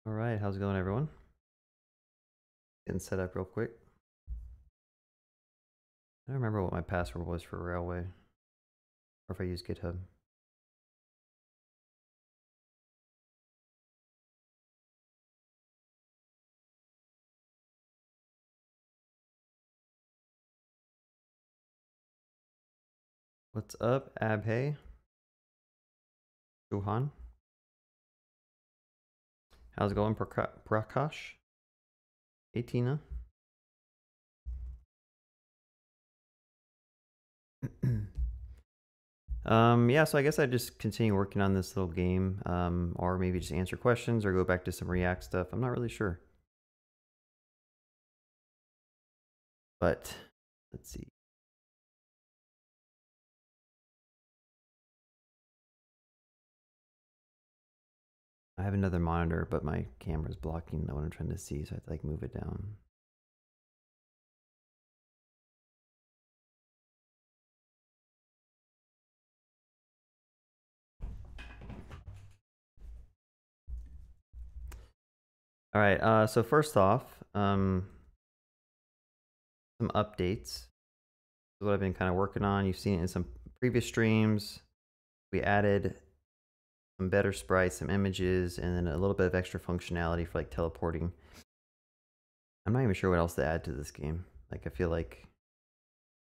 All right, how's it going, everyone? Getting set up real quick. I don't remember what my password was for Railway, or if I use GitHub. What's up, Abhay? Shuhan? How's it going, Prakash? Hey, Tina. Yeah, so I guess I just continue working on this little game, or maybe just answer questions or go back to some React stuff. I'm not really sure. But let's see. I have another monitor, but my camera's blocking what I'm trying to see, so I have to like move it down. All right, so first off, some updates. What I've been kind of working on. You've seen it in some previous streams. We added some better sprites, some images, and then a little bit of extra functionality for like teleporting. I'm not even sure what else to add to this game. Like, I feel like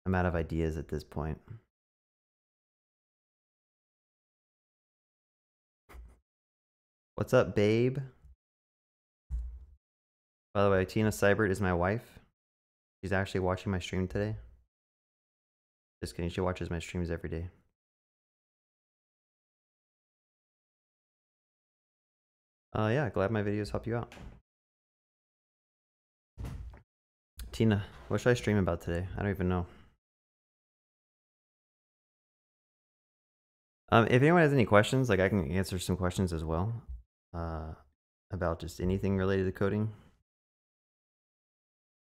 I'm out of ideas at this point. What's up, babe? By the way, Tina Seibert is my wife. She's actually watching my stream today. Just kidding, she watches my streams every day. Yeah, glad my videos help you out. Tina, what should I stream about today? I don't even know. If anyone has any questions, like I can answer some questions as well. About just anything related to coding.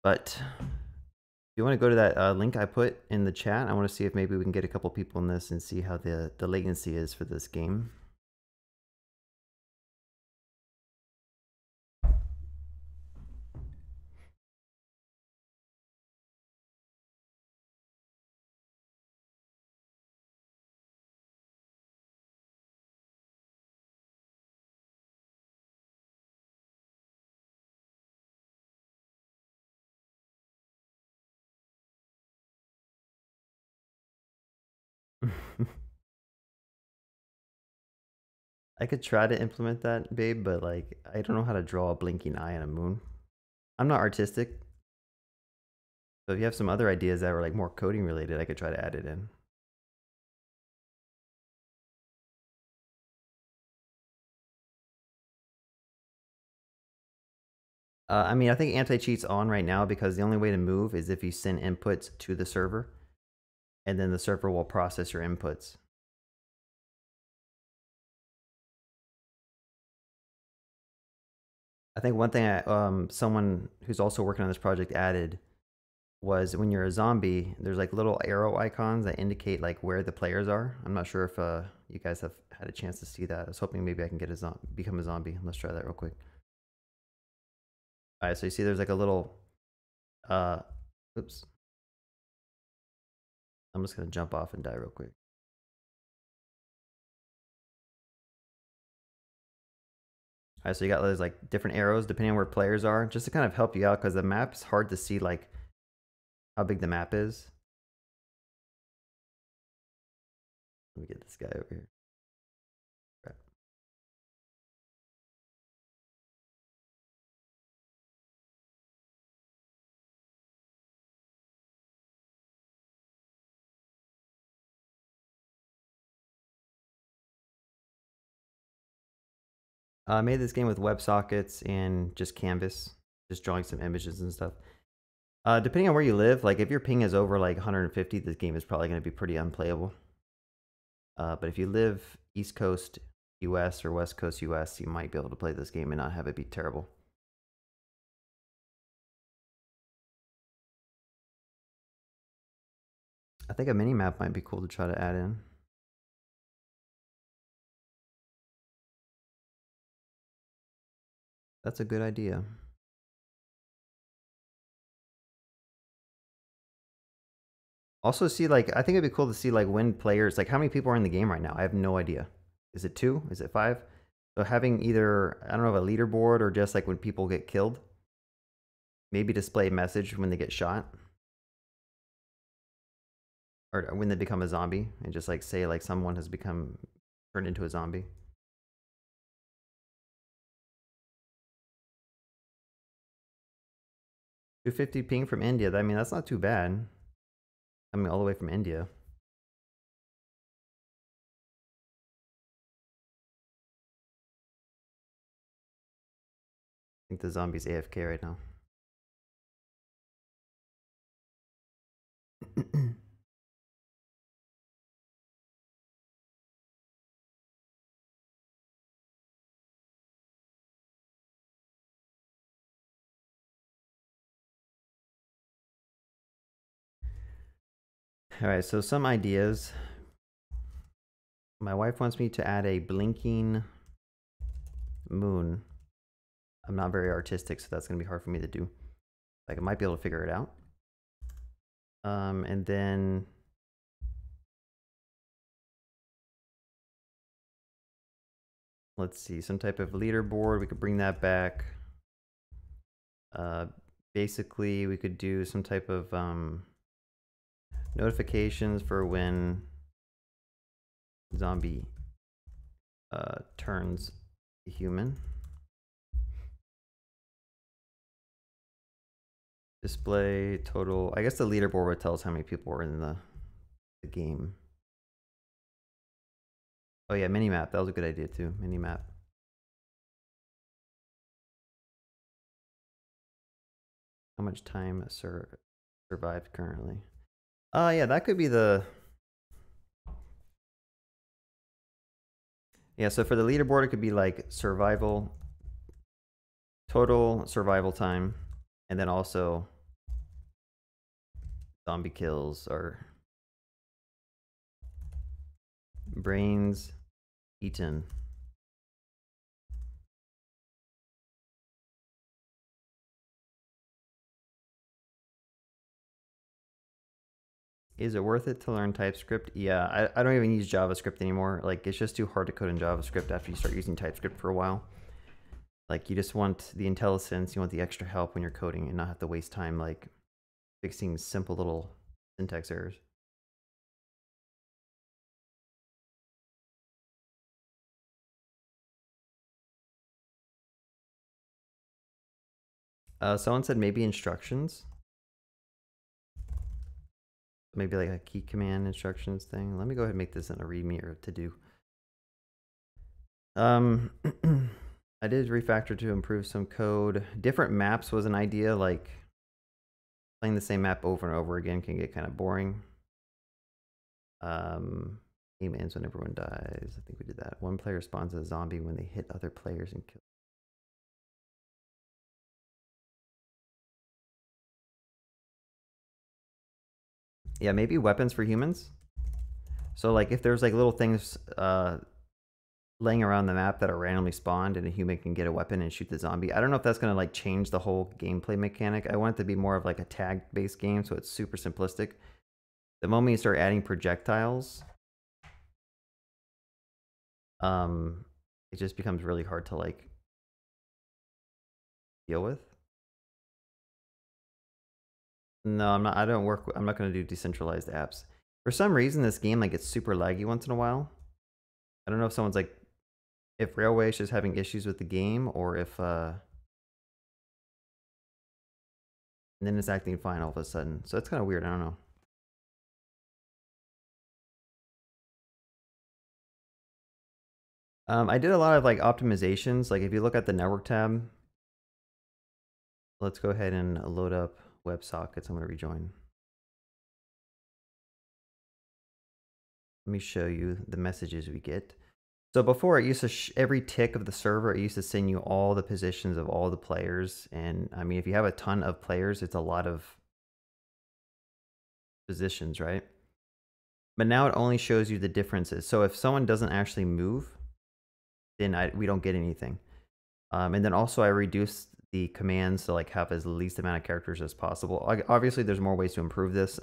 But if you want to go to that link I put in the chat, I want to see if maybe we can get a couple people in this and see how the latency is for this game. I could try to implement that, babe, but like I don't know how to draw a blinking eye on a moon. I'm not artistic. So if you have some other ideas that were like more coding related, I could try to add it in. I mean, I think anti-cheat's on right now because the only way to move is if you send inputs to the server, and then the server will process your inputs. I think one thing someone who's also working on this project added was when you're a zombie, there's like little arrow icons that indicate like where the players are. I'm not sure if you guys have had a chance to see that. I was hoping maybe I can get become a zombie. Let's try that real quick. All right, so you see there's like a little, oops. I'm just gonna jump off and die real quick. All right, so you got those like different arrows depending on where players are, just to kind of help you out because the map's hard to see like how big the map is. Let me get this guy over here. Right. I made this game with WebSockets and just Canvas, just drawing some images and stuff. Depending on where you live, like if your ping is over like 150, this game is probably going to be pretty unplayable. But if you live East Coast US or West Coast US, you might be able to play this game and not have it be terrible. I think a mini map might be cool to try to add in. That's a good idea. Also see, like, I think it'd be cool to see, like, when players, like, how many people are in the game right now? I have no idea. Is it 2? Is it 5? So having either, I don't know, a leaderboard or just, like, when people get killed. Maybe display a message when they get shot. Or when they become a zombie. And just, like, say, like, someone has become turned into a zombie. 250 ping from India. I mean, that's not too bad. Coming all the way from India. I think the zombie's AFK right now. Alright, so some ideas. My wife wants me to add a blinking moon. I'm not very artistic, so that's going to be hard for me to do. Like, I might be able to figure it out. And then let's see, some type of leaderboard. We could bring that back. Basically, we could do some type of notifications for when zombie turns human. Display total. I guess the leaderboard would tell us how many people are in the game. Oh yeah, minimap. That was a good idea too. Minimap. How much time survived currently? Yeah, that could be the. Yeah, so for the leaderboard, it could be like survival, total survival time, and then also zombie kills or brains eaten. Is it worth it to learn TypeScript? Yeah, I don't even use JavaScript anymore. Like, it's just too hard to code in JavaScript after you start using TypeScript for a while. Like, you just want the IntelliSense, you want the extra help when you're coding and not have to waste time, like, fixing simple little syntax errors. Someone said maybe instructions. Maybe like a key command instructions thing. Let me go ahead and make this in a README or to do. I did refactor to improve some code. Different maps was an idea, like playing the same map over and over again can get kind of boring. Game ends when everyone dies. I think we did that. One player spawns as a zombie when they hit other players and kill. Yeah, maybe weapons for humans. So like if there's like little things laying around the map that are randomly spawned and a human can get a weapon and shoot the zombie. I don't know if that's going to like change the whole gameplay mechanic. I want it to be more of like a tag based game, so it's super simplistic. The moment you start adding projectiles, it just becomes really hard to like deal with. No, I'm not. I don't work. I'm not going to do decentralized apps. For some reason, this game like gets super laggy once in a while. I don't know if someone's like, if Railway is just having issues with the game, or if and then it's acting fine all of a sudden. So it's kind of weird. I don't know. I did a lot of like optimizations. Like if you look at the network tab, let's go ahead and load up WebSockets. I'm going to rejoin. Let me show you the messages we get. So before, it used to every tick of the server, it used to send you all the positions of all the players. And I mean, if you have a ton of players, it's a lot of positions, right? But now it only shows you the differences. So if someone doesn't actually move, then we don't get anything. And then also I reduced the commands to like have as least amount of characters as possible. Obviously, there's more ways to improve this.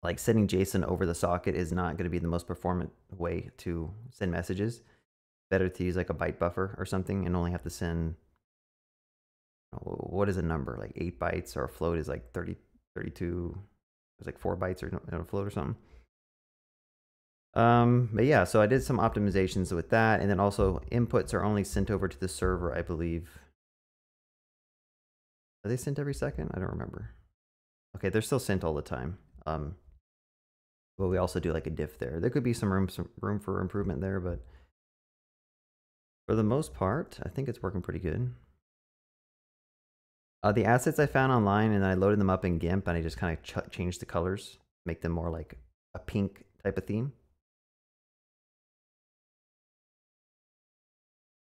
Like sending JSON over the socket is not going to be the most performant way to send messages. Better to use like a byte buffer or something and only have to send, what is a number? Like 8 bytes, or a float is like 30, 32, it's like 4 bytes or a float or something. But yeah, so I did some optimizations with that, and then also inputs are only sent over to the server, I believe. Are they sent every second? I don't remember. Okay, they're still sent all the time. But we also do like a diff there. There could be some room for improvement there, but for the most part, I think it's working pretty good. The assets I found online, and I loaded them up in GIMP, and I just kind of changed the colors, make them more like a pink type of theme.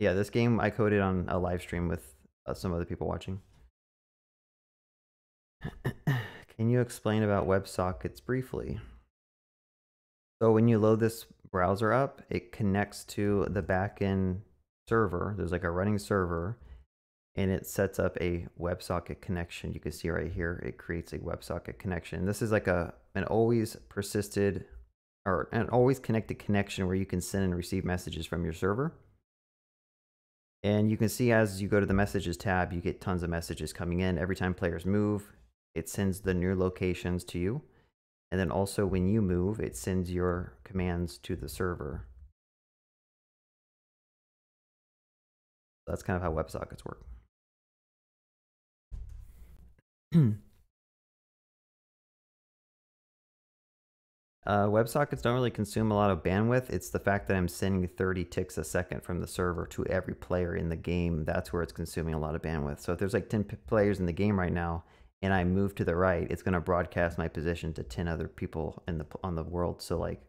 Yeah, this game I coded on a live stream with some other people watching. Can you explain about WebSockets briefly? So when you load this browser up, it connects to the backend server. There's like a running server, and it sets up a WebSocket connection. You can see right here, it creates a WebSocket connection. This is like an always persisted or an always connected connection where you can send and receive messages from your server. And you can see as you go to the messages tab, you get tons of messages coming in. Every time players move, it sends the new locations to you. And then also when you move, it sends your commands to the server. That's kind of how WebSockets work. WebSockets don't really consume a lot of bandwidth. It's the fact that I'm sending 30 ticks a second from the server to every player in the game. That's where it's consuming a lot of bandwidth. So if there's like 10 players in the game right now, and I move to the right, it's going to broadcast my position to 10 other people in on the world. So like,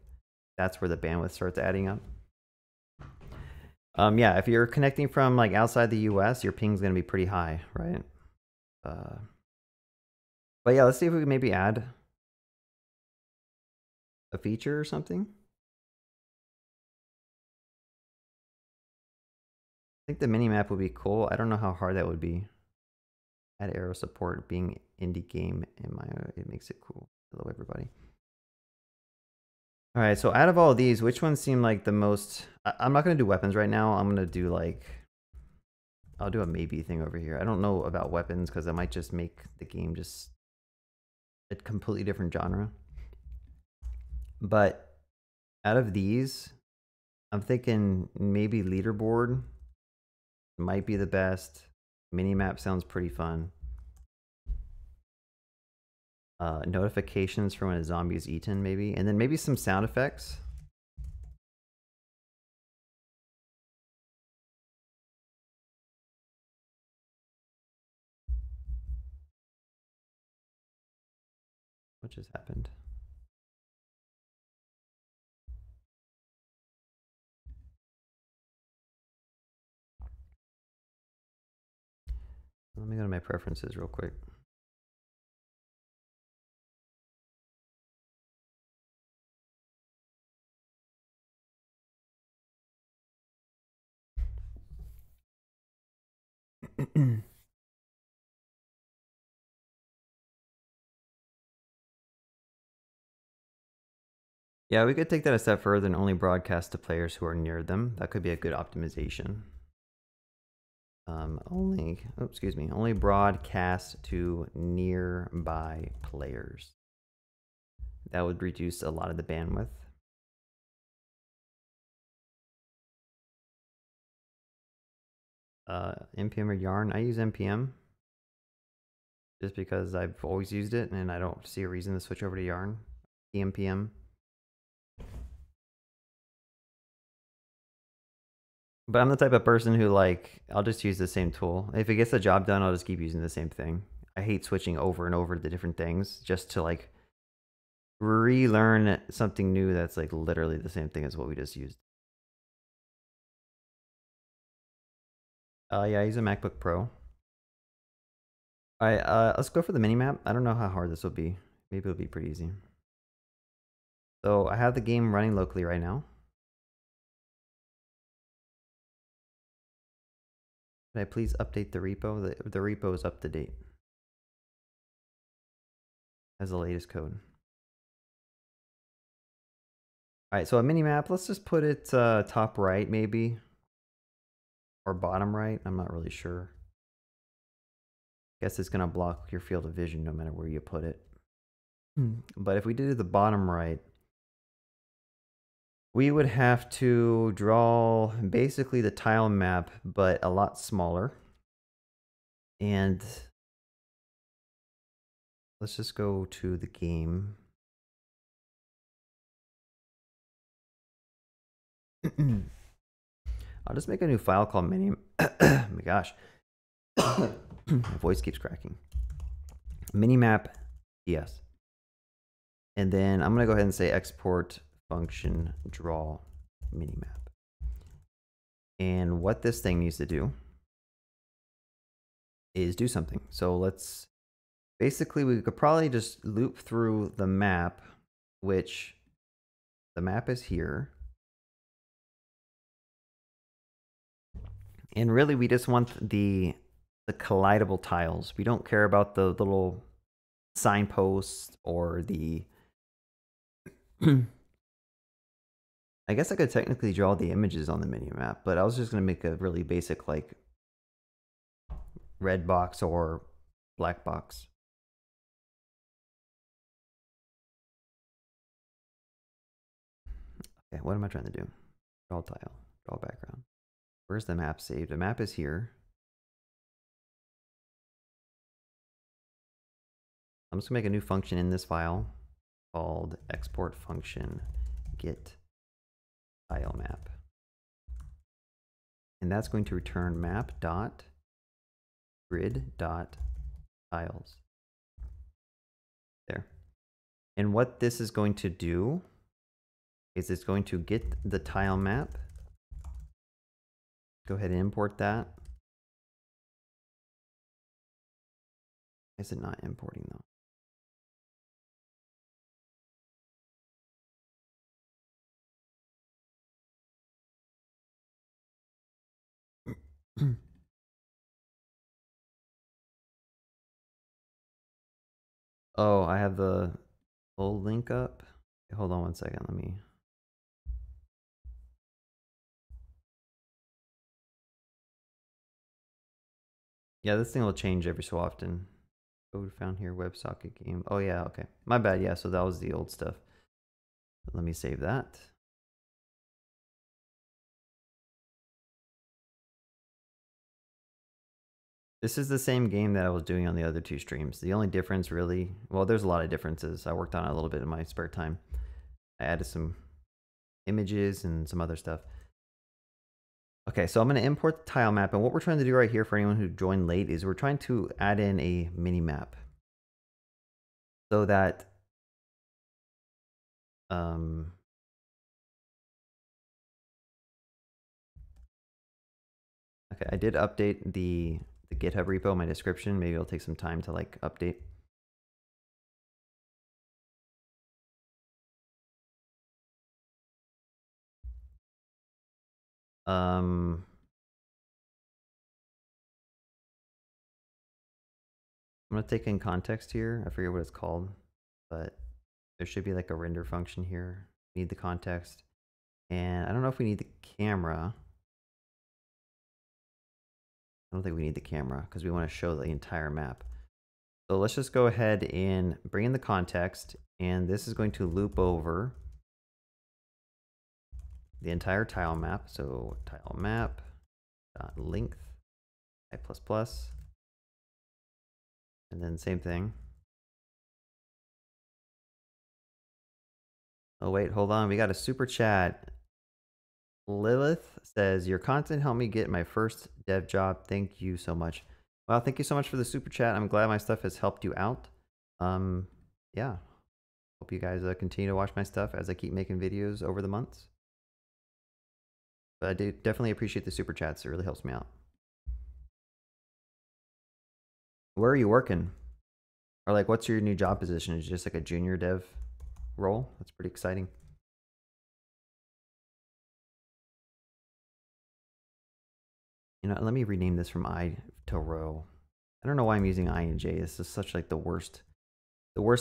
that's where the bandwidth starts adding up. Yeah, if you're connecting from like outside the US, your ping's going to be pretty high, right? But yeah, let's see if we can maybe add a feature or something. I think the mini map would be cool. I don't know how hard that would be. Add arrow support being indie game in my, it makes it cool. Hello everybody. All right, so out of all of these, which ones seem like the most, I'm not going to do weapons right now. I'm going to do like, I'll do a maybe thing over here. I don't know about weapons because I might just make the game just a completely different genre. But out of these, I'm thinking maybe leaderboard might be the best. Minimap sounds pretty fun. Notifications for when a zombie is eaten, maybe. And then maybe some sound effects. What just happened? Let me go to my preferences real quick. Yeah, we could take that a step further and only broadcast to players who are near them. That could be a good optimization. Only broadcast to nearby players. That would reduce a lot of the bandwidth. NPM or Yarn? I use NPM just because I've always used it and I don't see a reason to switch over to Yarn. EMPM. But I'm the type of person who like, I'll just use the same tool. If it gets the job done, I'll just keep using the same thing. I hate switching over and over to the different things just to like relearn something new that's like literally the same thing as what we just used. Yeah, I use a MacBook Pro. All right, let's go for the mini map. I don't know how hard this will be. Maybe it'll be pretty easy. So I have the game running locally right now. Could I please update the repo? The repo is up to date. Has the latest code. All right, so a mini map, let's just put it top right maybe, or bottom right. I'm not really sure. Guess it's gonna block your field of vision no matter where you put it. But if we did it the bottom right, we would have to draw basically the tile map, but a lot smaller. And let's just go to the game. I'll just make a new file called mini. Oh my gosh, my voice keeps cracking. Minimap ds, and then I'm gonna go ahead and say export function draw minimap. And what this thing needs to do is do something. So let's basically, we could probably just loop through the map, which the map is here. And really, we just want the collidable tiles. We don't care about the little signposts or the... I guess I could technically draw the images on the mini map, but I was just going to make a really basic, like, red box or black box. Okay, what am I trying to do? Draw tile, draw background. Where's the map saved? The map is here. I'm just gonna make a new function in this file called export function get tile map. And that's going to return map dot grid dot tiles. There. And what this is going to do is it's going to get the tile map. Go ahead and import that. Why is it not importing though? Oh, I have the full link up. Okay, hold on one second. Let me. Yeah, this thing will change every so often. Code found here, WebSocket game. Oh yeah, okay. My bad, yeah, so that was the old stuff. Let me save that. This is the same game that I was doing on the other two streams. The only difference really, well, there's a lot of differences. I worked on it a little bit in my spare time. I added some images and some other stuff. Okay, so I'm going to import the tile map. And what we're trying to do right here for anyone who joined late is we're trying to add in a mini map so that okay, I did update the GitHub repo in my description. Maybe it'll take some time to like update. I'm gonna take in context here. I forget what it's called, but there should be like a render function here. Need the context. And I don't know if we need the camera. I don't think we need the camera because we want to show the entire map. So let's just go ahead and bring in the context, and this is going to loop over the entire tile map. So tile map dot length I plus plus, and then same thing. Oh wait, hold on. We got a super chat. Lilith says, your content helped me get my first dev job. Thank you so much. Well, thank you so much for the super chat. I'm glad my stuff has helped you out. Yeah. Hope you guys continue to watch my stuff as I keep making videos over the months. But I do definitely appreciate the super chats. It really helps me out. Where are you working? Or like, what's your new job position? Is it just like a junior dev role? That's pretty exciting. You know, let me rename this from I to row. I don't know why I'm using I and J. This is such like the worst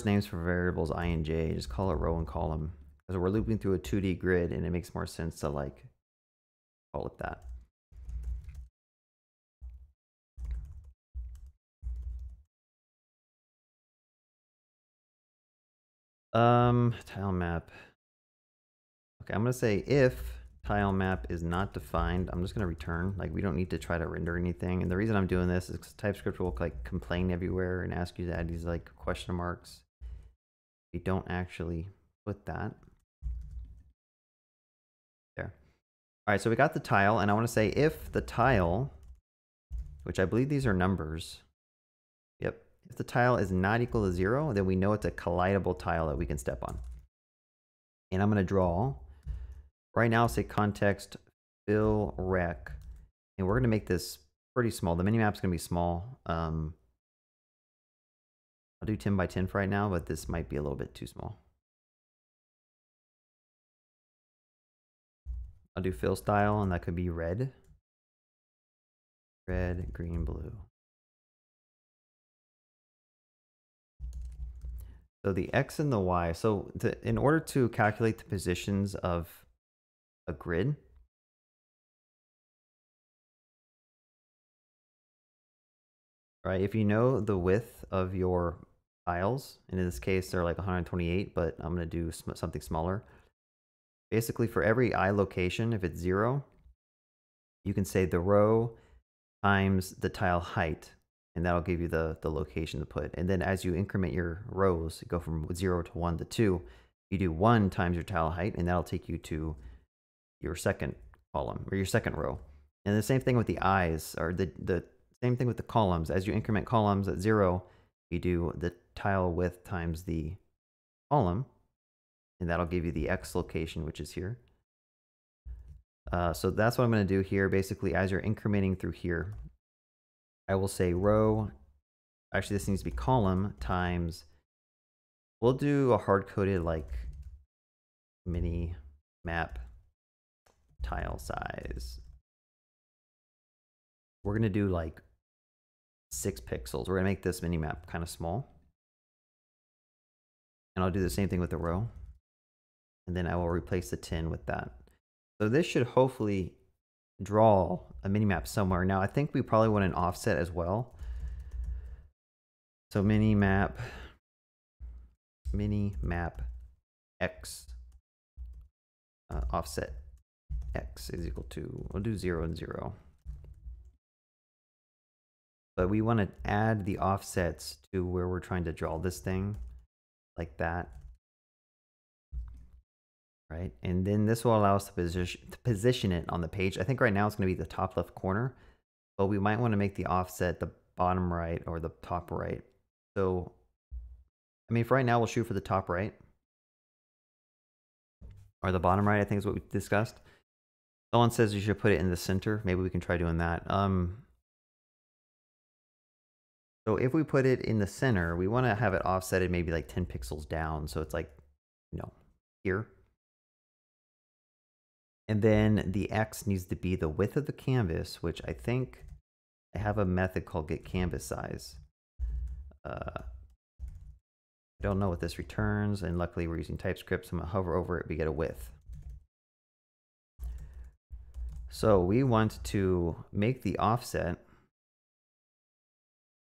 names for variables I and J. Just call it row and column. Because we're looping through a 2D grid and it makes more sense to like call it that. Tile map. Okay, I'm gonna say if tile map is not defined, I'm just gonna return. Like we don't need to try to render anything. And the reason I'm doing this is because TypeScript will like complain everywhere and ask you to add these like question marks. We don't actually put that there. All right, so we got the tile, and I want to say if the tile, which I believe these are numbers. Yep. If the tile is not equal to 0, then we know it's a collidable tile that we can step on. And I'm going to draw. Right now, I'll say context fill rec. And we're going to make this pretty small. The minimap's going to be small. I'll do 10 by 10 for right now, but this might be a little bit too small. I'll do fill style, and that could be red. Red, green, blue. So the X and the Y. So in order to calculate the positions of a grid, right? If you know the width of your tiles, and in this case they're like 128, but I'm going to do something smaller. Basically, for every I location, if it's 0, you can say the row times the tile height, and that'll give you the location to put. And then as you increment your rows, go from 0 to 1 to 2, you do 1 times your tile height, and that'll take you to your second column or your second row. And the same thing with the eyes, or the same thing with the columns. As you increment columns at 0, you do the tile width times the column, and that'll give you the X location, which is here. So that's what I'm going to do here. Basically, as you're incrementing through here, I will say row, actually this needs to be column times, we'll do a hard-coded like mini map tile size. We're going to do like 6 pixels. We're going to make this mini map kind of small. And I'll do the same thing with the row. And then I will replace the 10 with that. So this should hopefully draw a mini map somewhere. Now I think we probably want an offset as well. So mini map X offset X is equal to, we'll do 0 and 0. But we want to add the offsets to where we're trying to draw this thing, like that. Right, and then this will allow us to position it on the page. I think right now it's going to be the top left corner, but we might want to make the offset the bottom right or the top right. So, I mean, for right now, we'll shoot for the top right. Or the bottom right, I think is what we discussed. Someone says you should put it in the center. Maybe we can try doing that. So if we put it in the center, we want to have it offsetted maybe like 10 pixels down. So it's like, you know, here. And then the X needs to be the width of the canvas, which I think I have a method called get canvas size. I don't know what this returns, and luckily we're using TypeScript, so I'm gonna hover over it, we get a width. So we want to make the offset.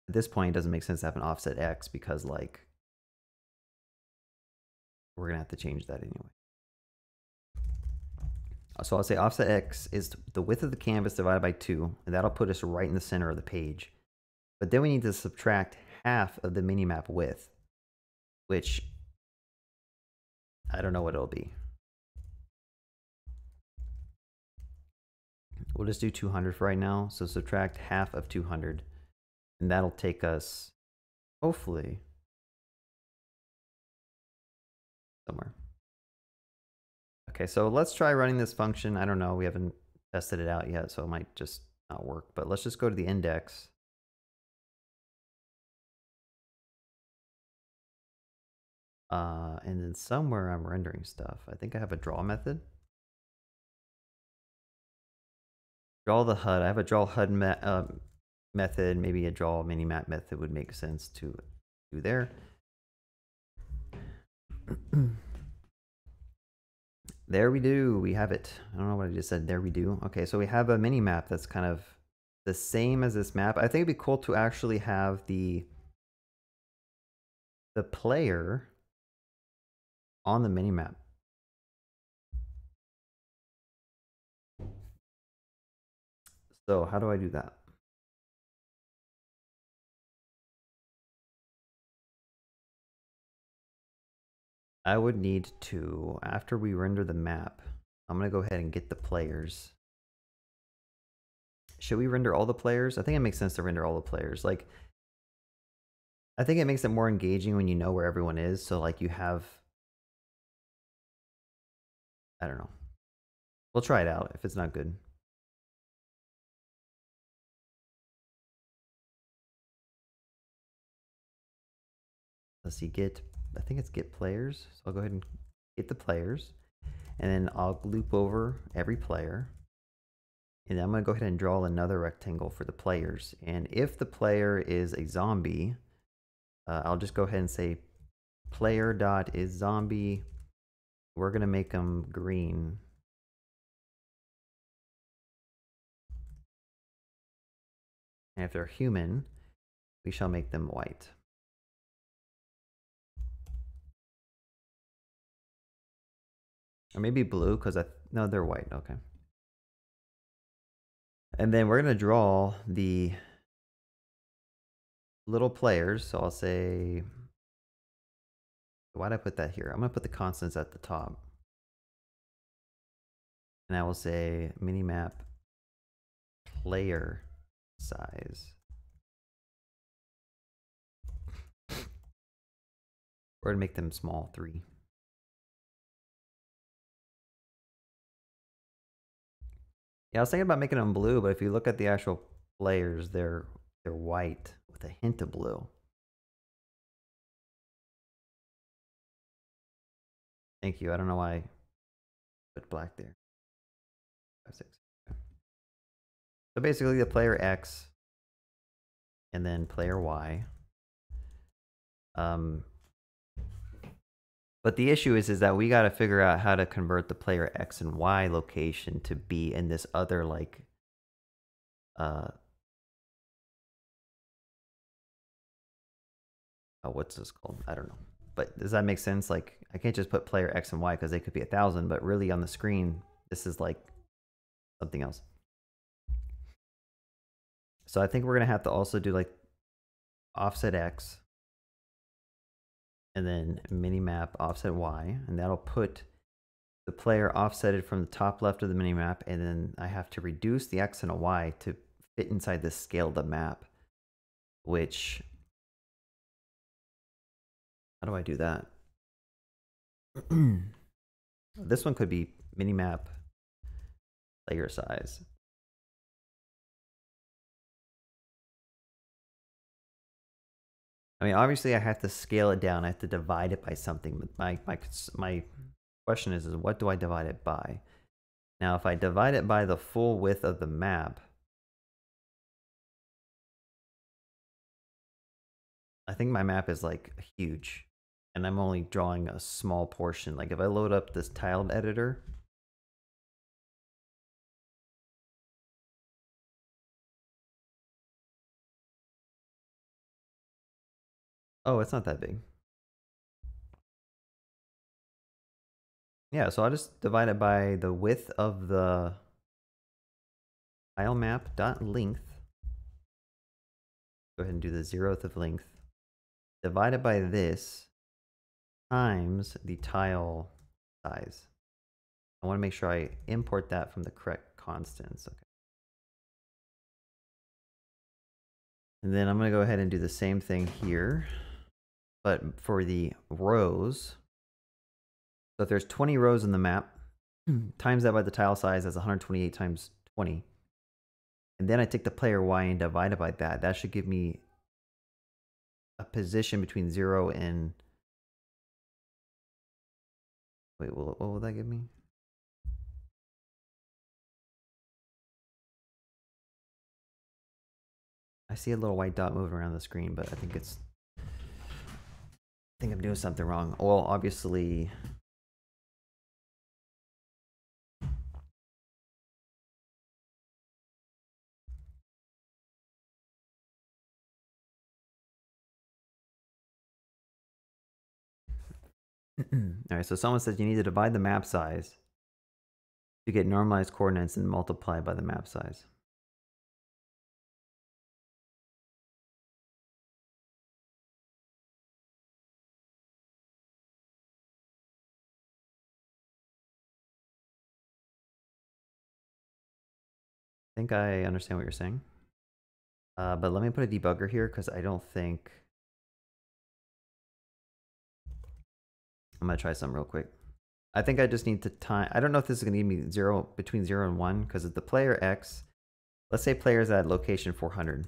At this point, it doesn't make sense to have an offset X because like, we're gonna have to change that anyway. So I'll say offset X is the width of the canvas divided by 2, and that'll put us right in the center of the page. But then we need to subtract half of the minimap width, which I don't know what it'll be. We'll just do 200 for right now. So subtract half of 200, and that'll take us, hopefully, somewhere. Okay, so let's try running this function. I don't know, we haven't tested it out yet, so it might just not work. But let's just go to the index. And then somewhere I'm rendering stuff. I think I have a draw method. Draw the HUD. I have a draw HUD method. Maybe a draw mini map method would make sense to do there. There we do. We have it. I don't know what I just said. There we do. Okay, so we have a mini map that's kind of the same as this map. I think it'd be cool to actually have the player on the mini map. So how do I do that? I would need to, after we render the map, I'm going to go ahead and get the players. Should we render all the players? I think it makes sense to render all the players. Like, I think it makes it more engaging when you know where everyone is. So like you have, I don't know. We'll try it out if it's not good. Let's see, I think it's get players. So I'll go ahead and get the players. And then I'll loop over every player. And then I'm going to go ahead and draw another rectangle for the players. And if the player is a zombie, I'll just go ahead and say player.isZombie. We're going to make them green. And if they're human, we shall make them white. Or maybe blue, because no, they're white. Okay. And then we're going to draw the little players. So I'll say, why'd I put that here? I'm going to put the constants at the top. And I will say minimap player size. We're going to make them small, 3. Yeah, I was thinking about making them blue, but if you look at the actual players, they're white with a hint of blue. Thank you. I don't know why I put black there. 5, 6. Okay. So basically the player X and then player Y. But the issue is that we got to figure out how to convert the player X and Y location to be in this other like what's this called? I don't know. But does that make sense? Like I can't just put player X and Y because they could be 1,000, but really on the screen this is like something else. So I think we're gonna have to also do like offset X and then minimap offset Y, and that'll put the player offsetted from the top left of the minimap, and then I have to reduce the X and a Y to fit inside the scale of the map, which, how do I do that? This one could be minimap player size. I mean, obviously I have to scale it down. I have to divide it by something. My question is what do I divide it by? Now, if I divide it by the full width of the map, I think my map is like huge and I'm only drawing a small portion. Like if I load up this tiled editor, oh, it's not that big. Yeah, so I'll just divide it by the width of the tile map dot length. Go ahead and do the 0th of length. Divide it by this times the tile size. I want to make sure I import that from the correct constants. Okay. And then I'm going to go ahead and do the same thing here, but for the rows. So if there's 20 rows in the map, times that by the tile size, that's 128 times 20. And then I take the player Y and divide it by that. That should give me a position between 0 and... Wait, what will that give me? I see a little white dot moving around the screen, but I think I'm doing something wrong. Well, obviously. All right, so someone says you need to divide the map size to get normalized coordinates and multiply by the map size. I think I understand what you're saying. But let me put a debugger here because I don't think... I'm going to try something real quick. I think I just need to time... I don't know if this is going to give me between 0 and 1 because if the player X... Let's say player's at location 400.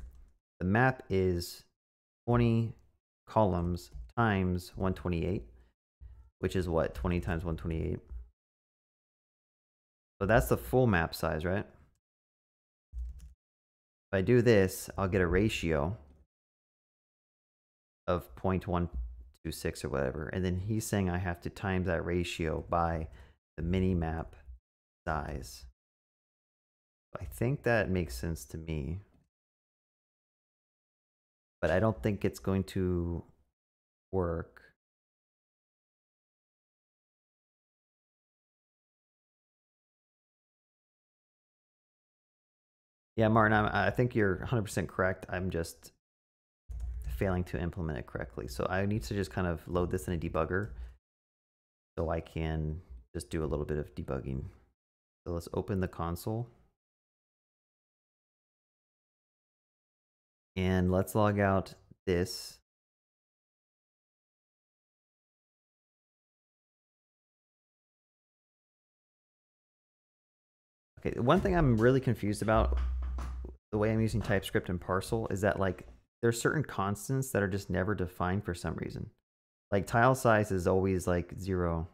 The map is 20 columns times 128, which is what? 20 times 128. So that's the full map size, right? If I do this, I'll get a ratio of 0.126 or whatever. And then he's saying I have to times that ratio by the mini map size. I think that makes sense to me. But I don't think it's going to work. Yeah, Martin, I think you're 100% correct. I'm just failing to implement it correctly. So I need to just kind of load this in a debugger so I can just do a little bit of debugging. So let's open the console. And let's log out this. Okay, one thing I'm really confused about the way I'm using TypeScript and Parcel is that like there's certain constants that are just never defined for some reason. Like tile size is always like 0.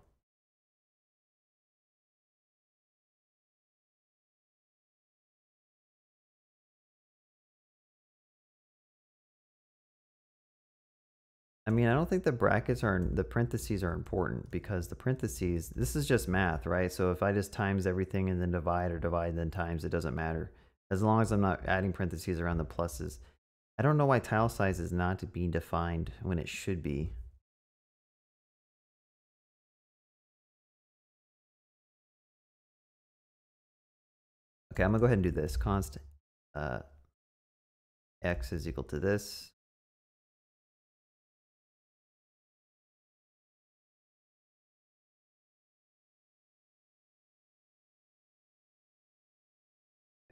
I mean, I don't think the parentheses are important because the parentheses, this is just math, right? So if I just times everything and then divide or divide and then times, it doesn't matter. As long as I'm not adding parentheses around the pluses. I don't know why tile size is not being defined when it should be. Okay, I'm gonna go ahead and do this. Const x is equal to this.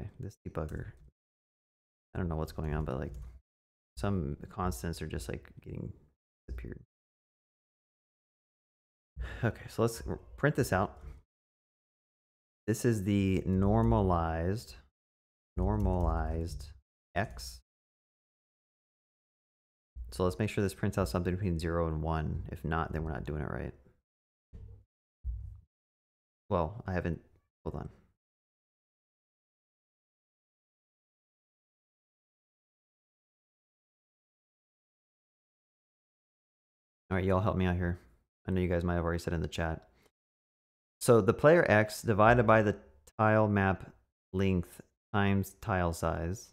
Okay, this debugger. I don't know what's going on, but like some constants are just like getting disappeared. Okay, so let's print this out. This is the normalized x. So let's make sure this prints out something between 0 and 1. If not, then we're not doing it right. Well, I haven't, hold on. All right, y'all help me out here. I know you guys might have already said in the chat. So the player X divided by the tile map length times tile size.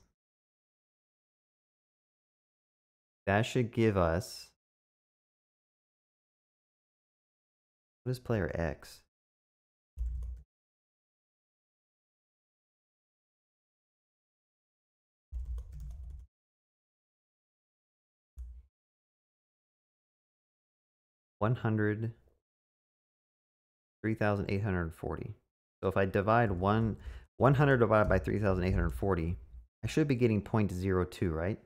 That should give us, what is player X? $100, 3,840. So if I divide 100 divided by 3,840, I should be getting 0.02, right?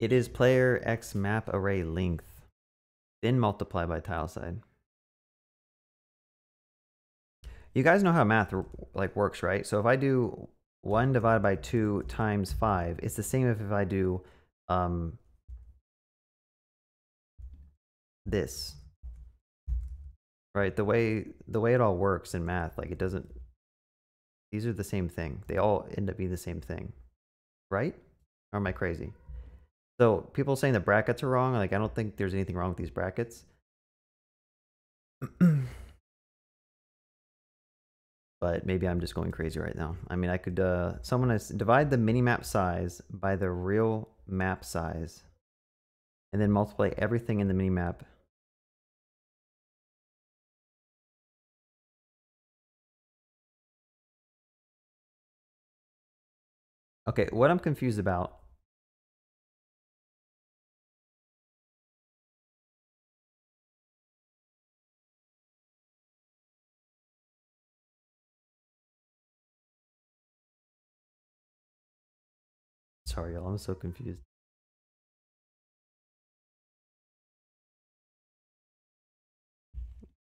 It is player X map array length, then multiply by tile side. You guys know how math like works, right? So if I do 1 divided by 2 times 5, it's the same if I do um, this, right? The way it all works in math, like it doesn't. These are the same thing. They all end up being the same thing, right? Or am I crazy? So people saying the brackets are wrong. Like I don't think there's anything wrong with these brackets. But maybe I'm just going crazy right now. I mean, I could, someone has divide the mini map size by the real map size and then multiply everything in the mini map. Okay, what I'm confused about. Sorry, y'all, I'm so confused.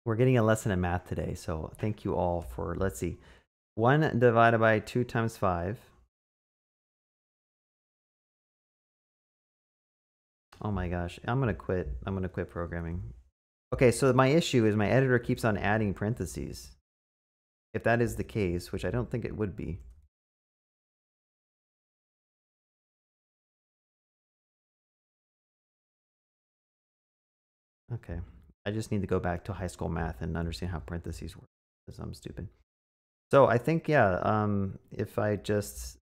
We're getting a lesson in math today, so thank you all for, let's see. 1 divided by 2 times 5. Oh my gosh, I'm gonna quit. I'm gonna quit programming. Okay, so my issue is my editor keeps on adding parentheses. If that is the case, which I don't think it would be. Okay. I just need to go back to high school math and understand how parentheses work because I'm stupid. So I think, yeah, if I just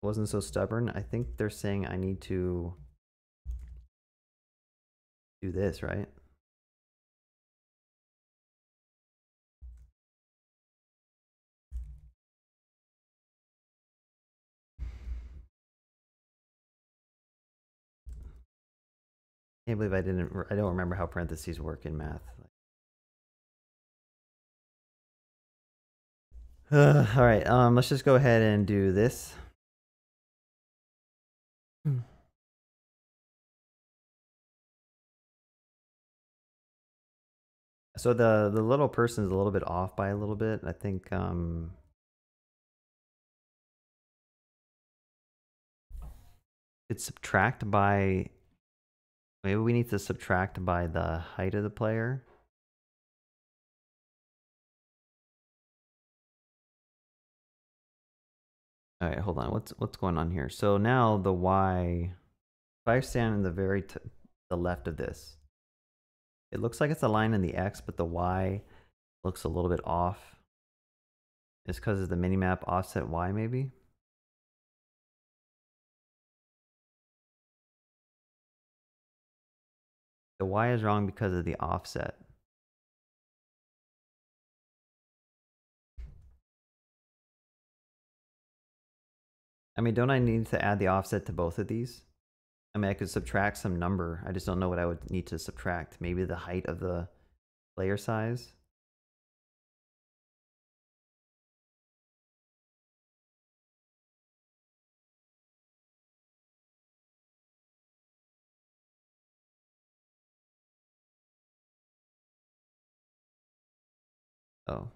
wasn't so stubborn, I think they're saying I need to do this, right? Can't believe I don't remember how parentheses work in math. All right, let's just go ahead and do this. So the little person is a little bit off by a little bit. I think it's subtract by, maybe we need to subtract by the height of the player. All right, hold on. What's going on here? So now the y, if I stand in the left of this, it looks like it's a line in the x, but the y looks a little bit off. It's because of the minimap offset y, maybe. The y is wrong because of the offset. I mean, don't I need to add the offset to both of these? I mean, I could subtract some number. I just don't know what I would need to subtract. Maybe the height of the player size. Oh.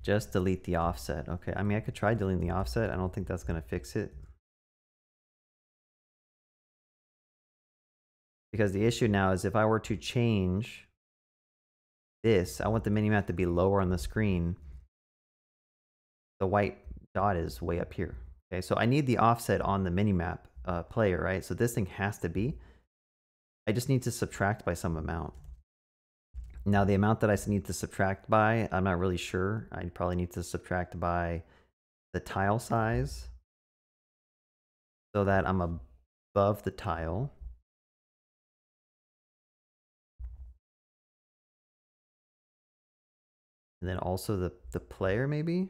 Just delete the offset. Okay, I mean, I could try deleting the offset. I don't think that's going to fix it. Because the issue now is if I were to change this, I want the minimap to be lower on the screen. The white dot is way up here. Okay, so I need the offset on the minimap player, right? So this thing has to be. I just need to subtract by some amount. Now the amount that I need to subtract by, I'm not really sure. I probably need to subtract by the tile size so that I'm above the tile. And then also the player maybe.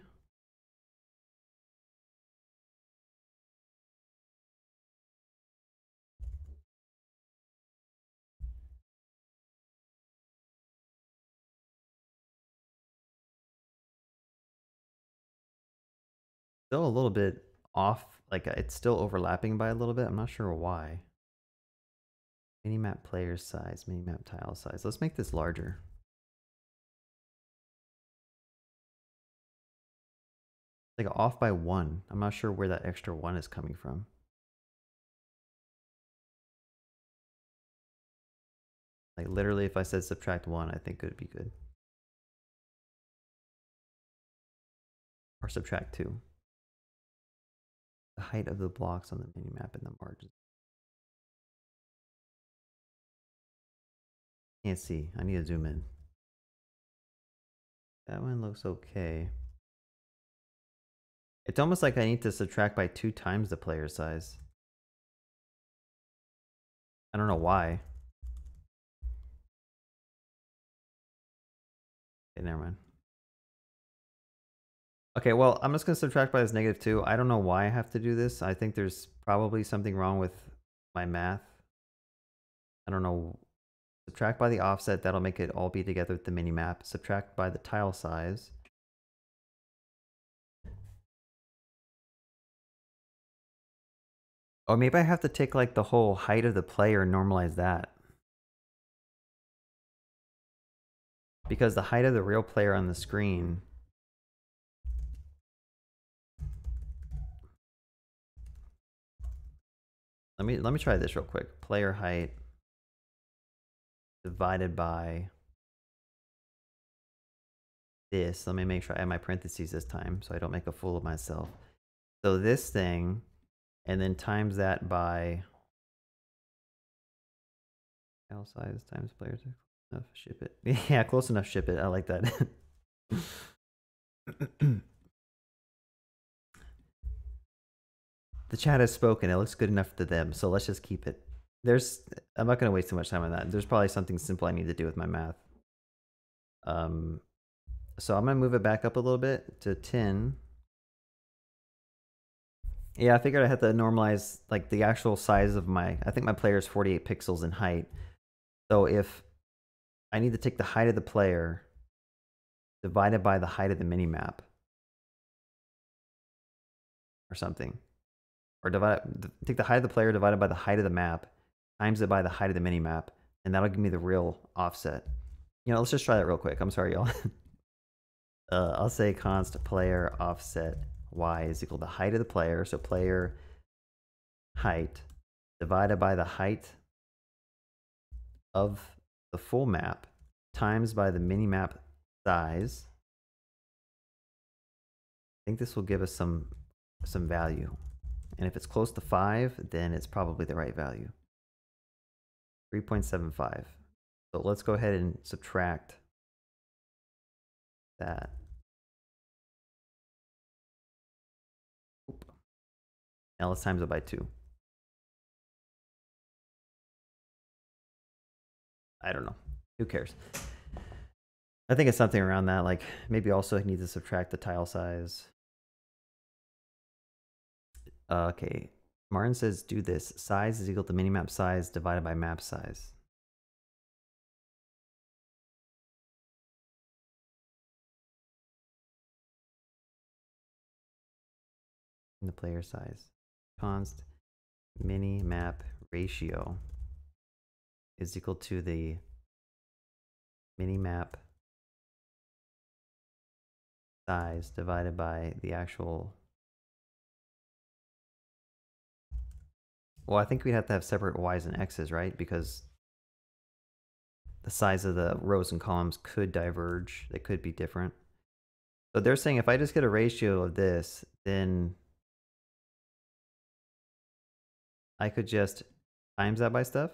Still a little bit off, like it's still overlapping by a little bit. I'm not sure why. Minimap player size, minimap tile size. Let's make this larger. Like off by 1. I'm not sure where that extra 1 is coming from. Like literally if I said subtract 1, I think it would be good. Or subtract 2. The height of the blocks on the minimap and the margins. Can't see. I need to zoom in. That one looks okay. It's almost like I need to subtract by 2 times the player size. I don't know why. Okay, never mind. Okay, well, I'm just going to subtract by this -2. I don't know why I have to do this. I think there's probably something wrong with my math. I don't know. Subtract by the offset. That'll make it all be together with the minimap. Subtract by the tile size. Or maybe I have to take like the whole height of the player and normalize that. Because the height of the real player on the screen... Let me try this real quick. Player height divided by this. Let me make sure I add my parentheses this time so I don't make a fool of myself. So this thing, and then times that by tile size times player size. Enough, ship it. Yeah, close enough, ship it. I like that. The chat has spoken. It looks good enough to them, so let's just keep it. I'm not going to waste too much time on that. There's probably something simple I need to do with my math. So I'm going to move it back up a little bit to 10. Yeah, I figured I had to normalize like the actual size of I think my player is 48 pixels in height. So if I need to take the height of the player divided by the height of the minimap or something. Or take the height of the player divided by the height of the map, times it by the height of the minimap, and that'll give me the real offset. You know, let's just try that real quick. I'm sorry, y'all. I'll say const player offset y is equal to height of the player, so player height divided by the height of the full map times by the minimap size. I think this will give us some value. And if it's close to 5, then it's probably the right value. 3.75. So let's go ahead and subtract that. Oop. Now let's times it by 2. I don't know. Who cares? I think it's something around that. Like maybe also I need to subtract the tile size. Okay. Martin says do this. Size is equal to minimap size divided by map size. And the player size. Const minimap ratio is equal to the minimap size divided by the actual... Well, I think we'd have to have separate y's and x's, right? Because the size of the rows and columns could diverge. They could be different. So they're saying if I just get a ratio of this, then I could just times that by stuff.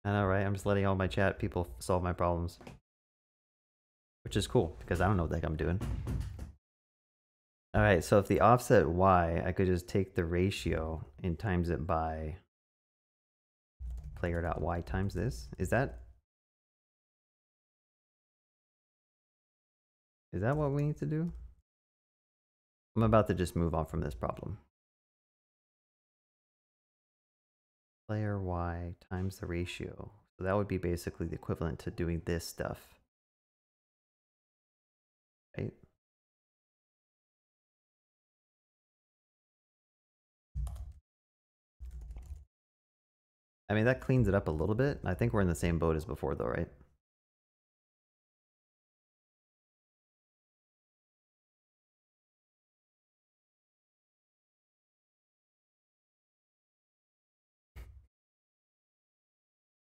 I know, right? I'm just letting all my chat people solve my problems. Which is cool, because I don't know what the heck I'm doing. Alright, so if the offset y, I could just take the ratio and times it by player.y times this. Is that what we need to do? I'm about to just move on from this problem. Player y times the ratio. So that would be basically the equivalent to doing this stuff. Right? I mean, that cleans it up a little bit. I think we're in the same boat as before though, right?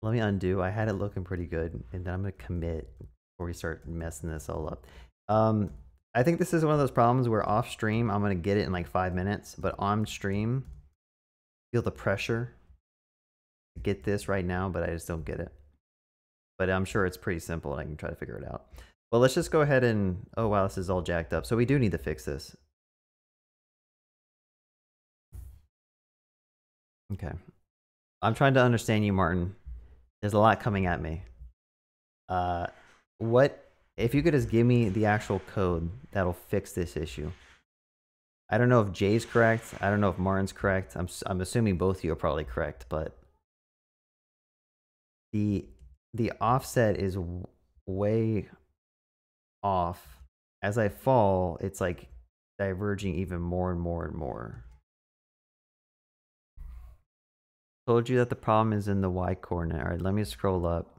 Let me undo. I had it looking pretty good, and then I'm gonna commit before we start messing this all up. I think this is one of those problems where off stream I'm gonna get it in like 5 minutes, but on stream, feel the pressure to get this right now, but I just don't get it. But I'm sure it's pretty simple, and I can try to figure it out. Well, let's just go ahead and oh wow, this is all jacked up. So we do need to fix this. Okay, I'm trying to understand you, Martin. There's a lot coming at me. What if you could just give me the actual code that'll fix this issue? I don't know if Jay's correct. I don't know if Martin's correct. I'm assuming both of you are probably correct, but the offset is way off. As I fall, it's like diverging even more and more and more. Told you that the problem is in the Y coordinate. All right, let me scroll up.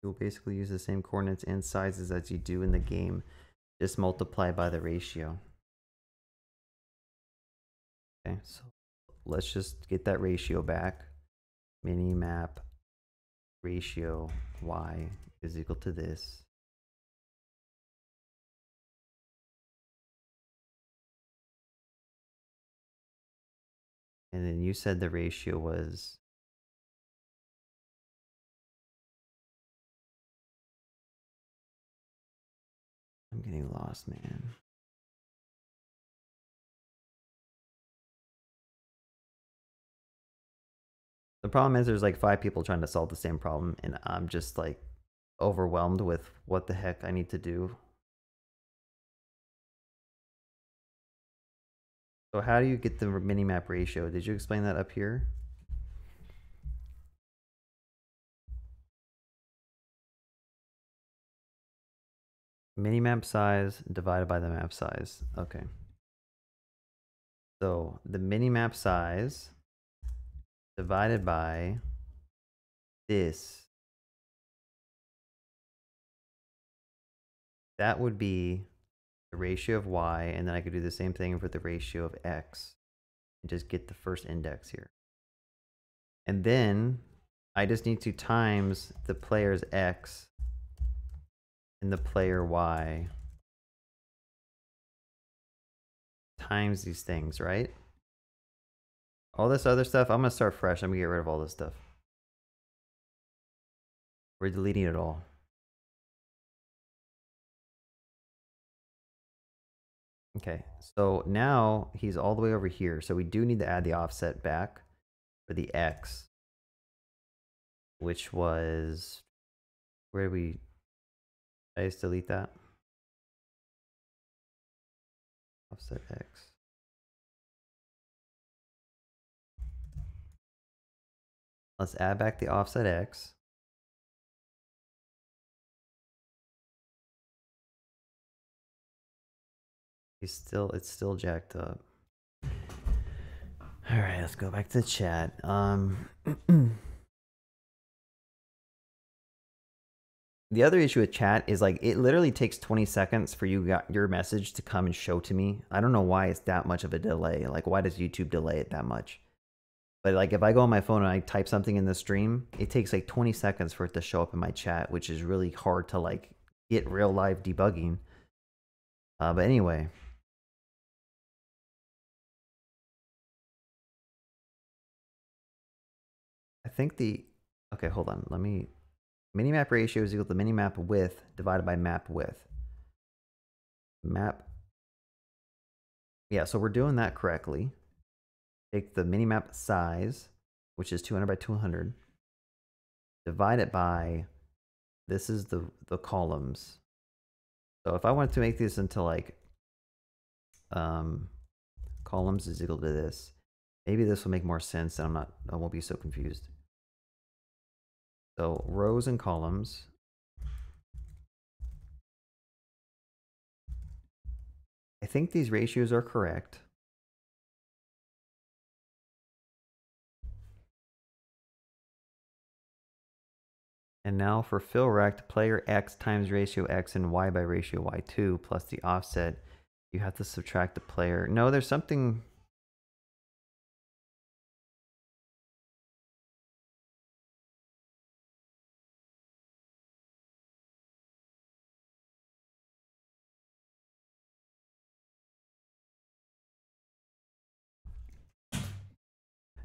You'll basically use the same coordinates and sizes as you do in the game, just multiply by the ratio. Okay, so let's just get that ratio back. Mini map ratio y is equal to this. And then you said the ratio was I'm getting lost, man. The problem is there's like 5 people trying to solve the same problem, and I'm just like overwhelmed with what the heck I need to do. So how do you get the minimap ratio? Did you explain that up here? Minimap size divided by the map size. Okay. So the minimap size divided by this, that would be the ratio of y, and then I could do the same thing for the ratio of x and just get the first index here. And then I just need to times the player's x and the player y times these things, right? All this other stuff, I'm gonna start fresh. I'm gonna get rid of all this stuff. We're deleting it all. Okay, so now he's all the way over here. So we do need to add the offset back for the x, which was, where did we, I just delete that? Offset x. Let's add back the offset x. It's still jacked up. All right, let's go back to the chat. The other issue with chat is like it literally takes 20 seconds for your message to come and show to me. I don't know why it's that much of a delay. Like, why does YouTube delay it that much? But like if I go on my phone and I type something in the stream, it takes like 20 seconds for it to show up in my chat, which is really hard to like get real live debugging. But anyway. I think okay, hold on. Let me, minimap ratio is equal to minimap width divided by map width. Map, yeah, so we're doing that correctly. Take the minimap size, which is 200 by 200, divide it by, this is the columns. So if I wanted to make this into like, columns is equal to this, maybe this will make more sense and I won't be so confused. So rows and columns. I think these ratios are correct. And now for fill rect, player x times ratio x and y by ratio y2 plus the offset. You have to subtract the player. No, there's something.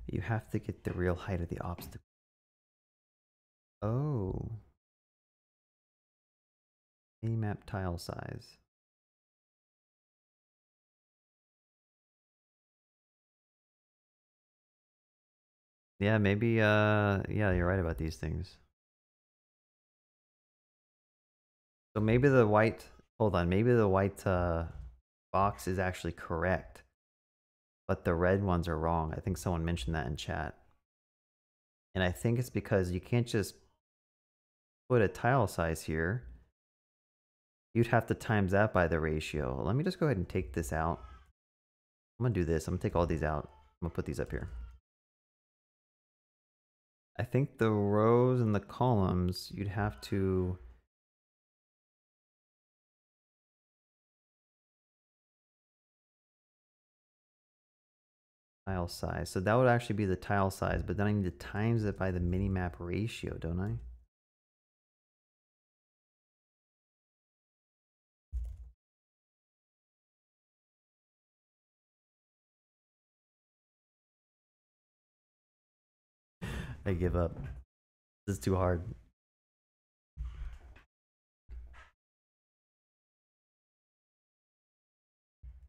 You have to get the real height of the obstacle. Oh. Minimap tile size. Yeah, maybe, yeah, you're right about these things. So maybe the white, hold on, maybe the white box is actually correct, but the red ones are wrong. I think someone mentioned that in chat. And I think it's because you can't just put a tile size here. You'd have to times that by the ratio. Let me just go ahead and take this out. I'm gonna do this. I'm gonna take all these out. I'm gonna put these up here. I think the rows and the columns, you'd have to tile size. So that would actually be the tile size, but then I need to times it by the minimap ratio, don't I? I give up. This is too hard.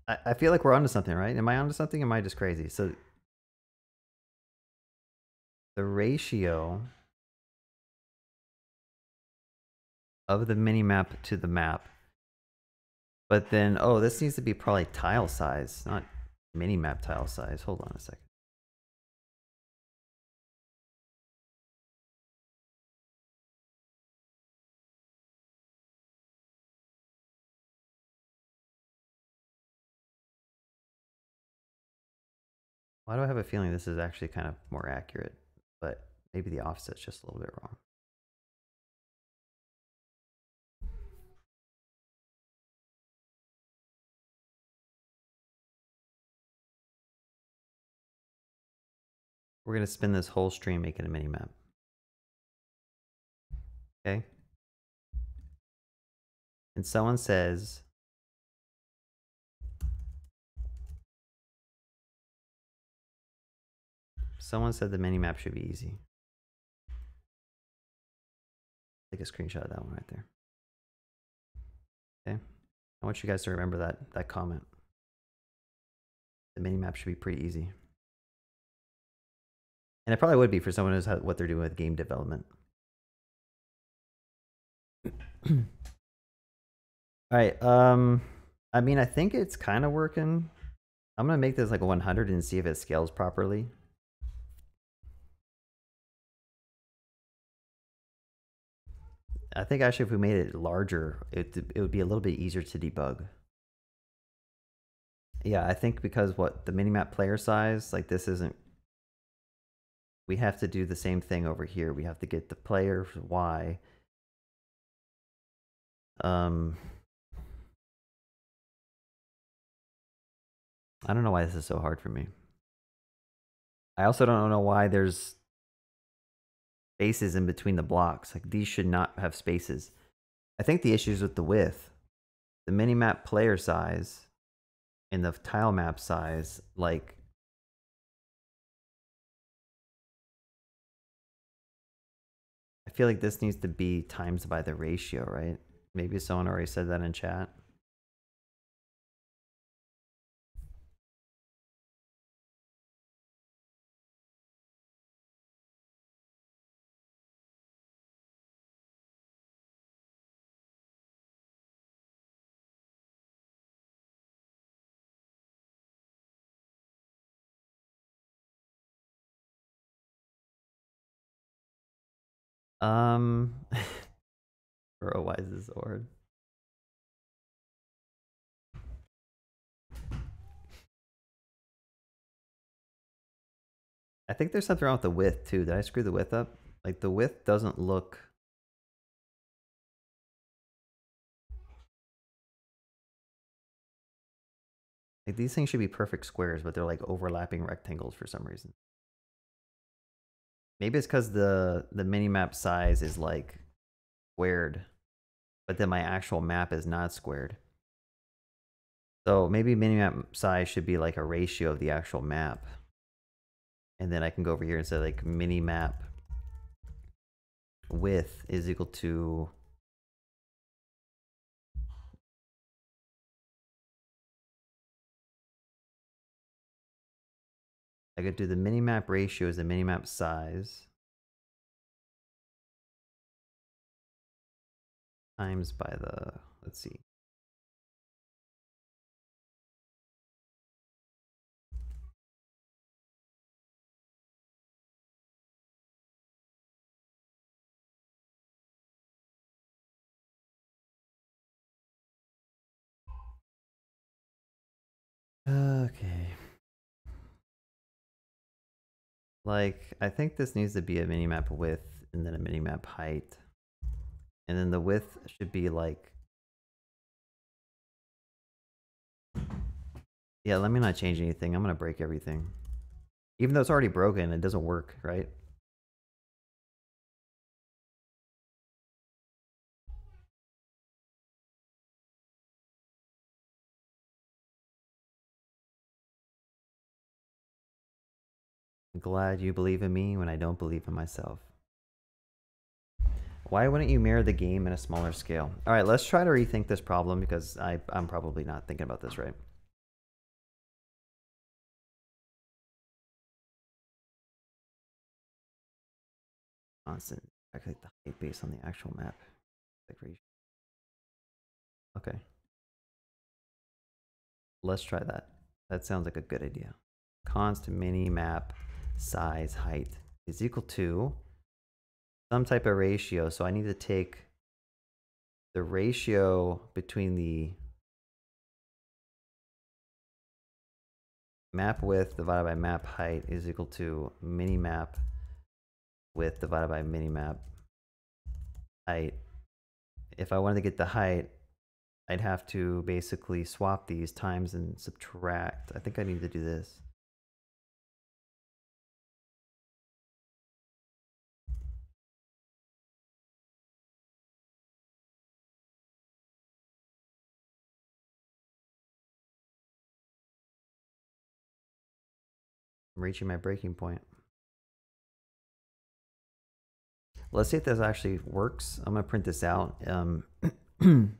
I feel like we're onto something, right? Am I onto something? Am I just crazy? So the ratio of the minimap to the map. But then, oh, this needs to be probably tile size, not minimap tile size. Hold on a second. Why do I have a feeling this is actually kind of more accurate? But maybe the offset's just a little bit wrong. We're going to spin this whole stream, make it a mini map. Okay. And someone says, the mini map should be easy. Take a screenshot of that one right there. Okay. I want you guys to remember that comment. The mini map should be pretty easy. And it probably would be for someone who knows what they're doing with game development. All right. I mean, I think it's kind of working. I'm gonna make this like a 100 and see if it scales properly. I think actually if we made it larger, it would be a little bit easier to debug. Yeah, I think because what the minimap player size, like this isn't. We have to do the same thing over here. We have to get the player Y. I don't know why this is so hard for me. I also don't know why there's spaces in between the blocks. Like these should not have spaces. I think the issue is with the width. The minimap player size and the tile map size, like I feel like this needs to be times by the ratio, right? Maybe someone already said that in chat. Bro, why is this so hard? I think there's something wrong with the width too. Did I screw the width up? Like the width doesn't look. Like these things should be perfect squares, but they're like overlapping rectangles for some reason. Maybe it's because the minimap size is like squared, but then my actual map is not squared. So maybe minimap size should be like a ratio of the actual map. And then I can go over here and say like minimap width is equal to I could do the minimap ratio as the minimap size times by the, let's see. Okay. Like, I think this needs to be a minimap width and then a minimap height. And then the width should be like, yeah, let me not change anything. I'm going to break everything. Even though it's already broken, it doesn't work, right? I'm glad you believe in me when I don't believe in myself. Why wouldn't you mirror the game in a smaller scale? All right, let's try to rethink this problem because I'm probably not thinking about this right. Constant, calculate the height based on the actual map. Okay, let's try that. That sounds like a good idea. Const mini map size height is equal to some type of ratio. So I need to take the ratio between the map width divided by map height is equal to mini map width divided by mini map height. If I wanted to get the height, I'd have to basically swap these times and subtract. I think I need to do this. I'm reaching my breaking point. Let's see if this actually works. I'm going to print this out. I'm going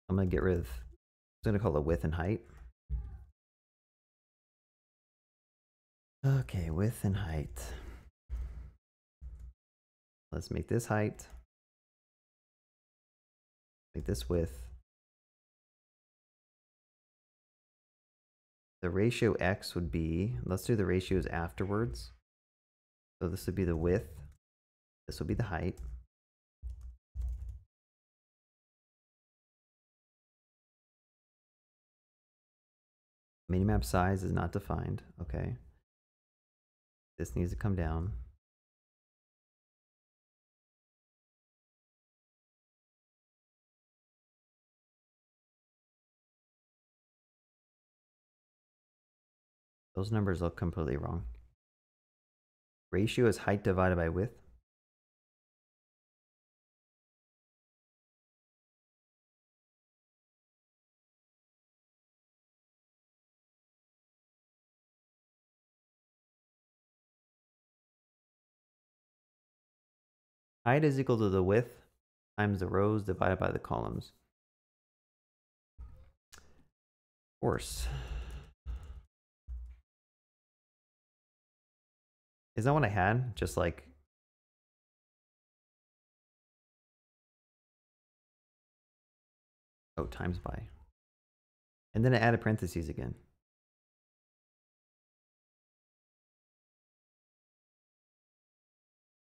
to get rid of, I'm going to call it width and height. Okay, width and height. Let's make this height. Make this width. The ratio x would be, let's do the ratios afterwards. So this would be the width. This will be the height. Minimap size is not defined. Okay. This needs to come down. Those numbers look completely wrong. Ratio is height divided by width. Height is equal to the width times the rows divided by the columns. Of course. Is that what I had? Just like, oh, times by. And then I added parentheses again.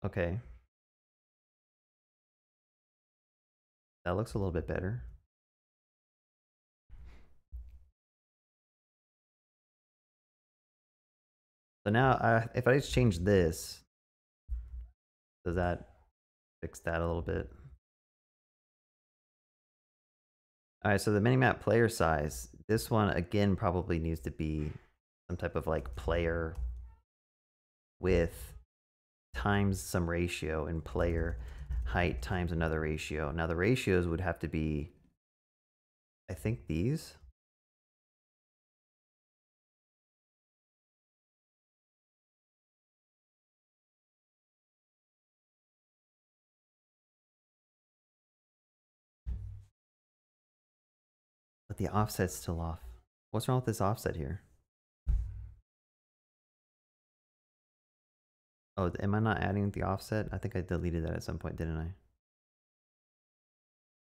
Okay. That looks a little bit better. So now if I just change this, does that fix that a little bit? All right, so the minimap player size, this one again probably needs to be some type of like player width times some ratio and player height times another ratio. Now the ratios would have to be, I think these. But the offset's still off. What's wrong with this offset here? Oh, am I not adding the offset? I think I deleted that at some point, didn't I?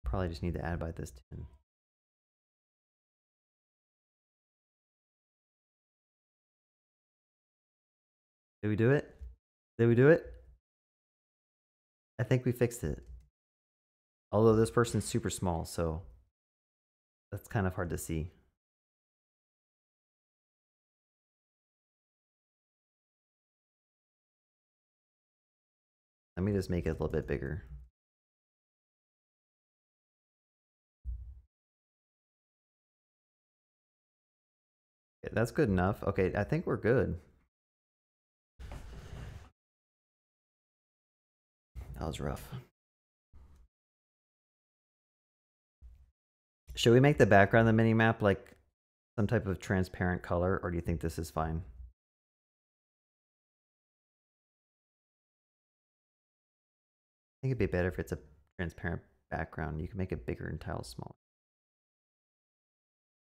Probably just need to add by this 10. Did we do it? Did we do it? I think we fixed it. Although this person's super small, so that's kind of hard to see. Let me just make it a little bit bigger. Okay, that's good enough. Okay, I think we're good. That was rough. Should we make the background of the minimap like some type of transparent color, or do you think this is fine? I think it'd be better if it's a transparent background. You can make it bigger and tiles smaller.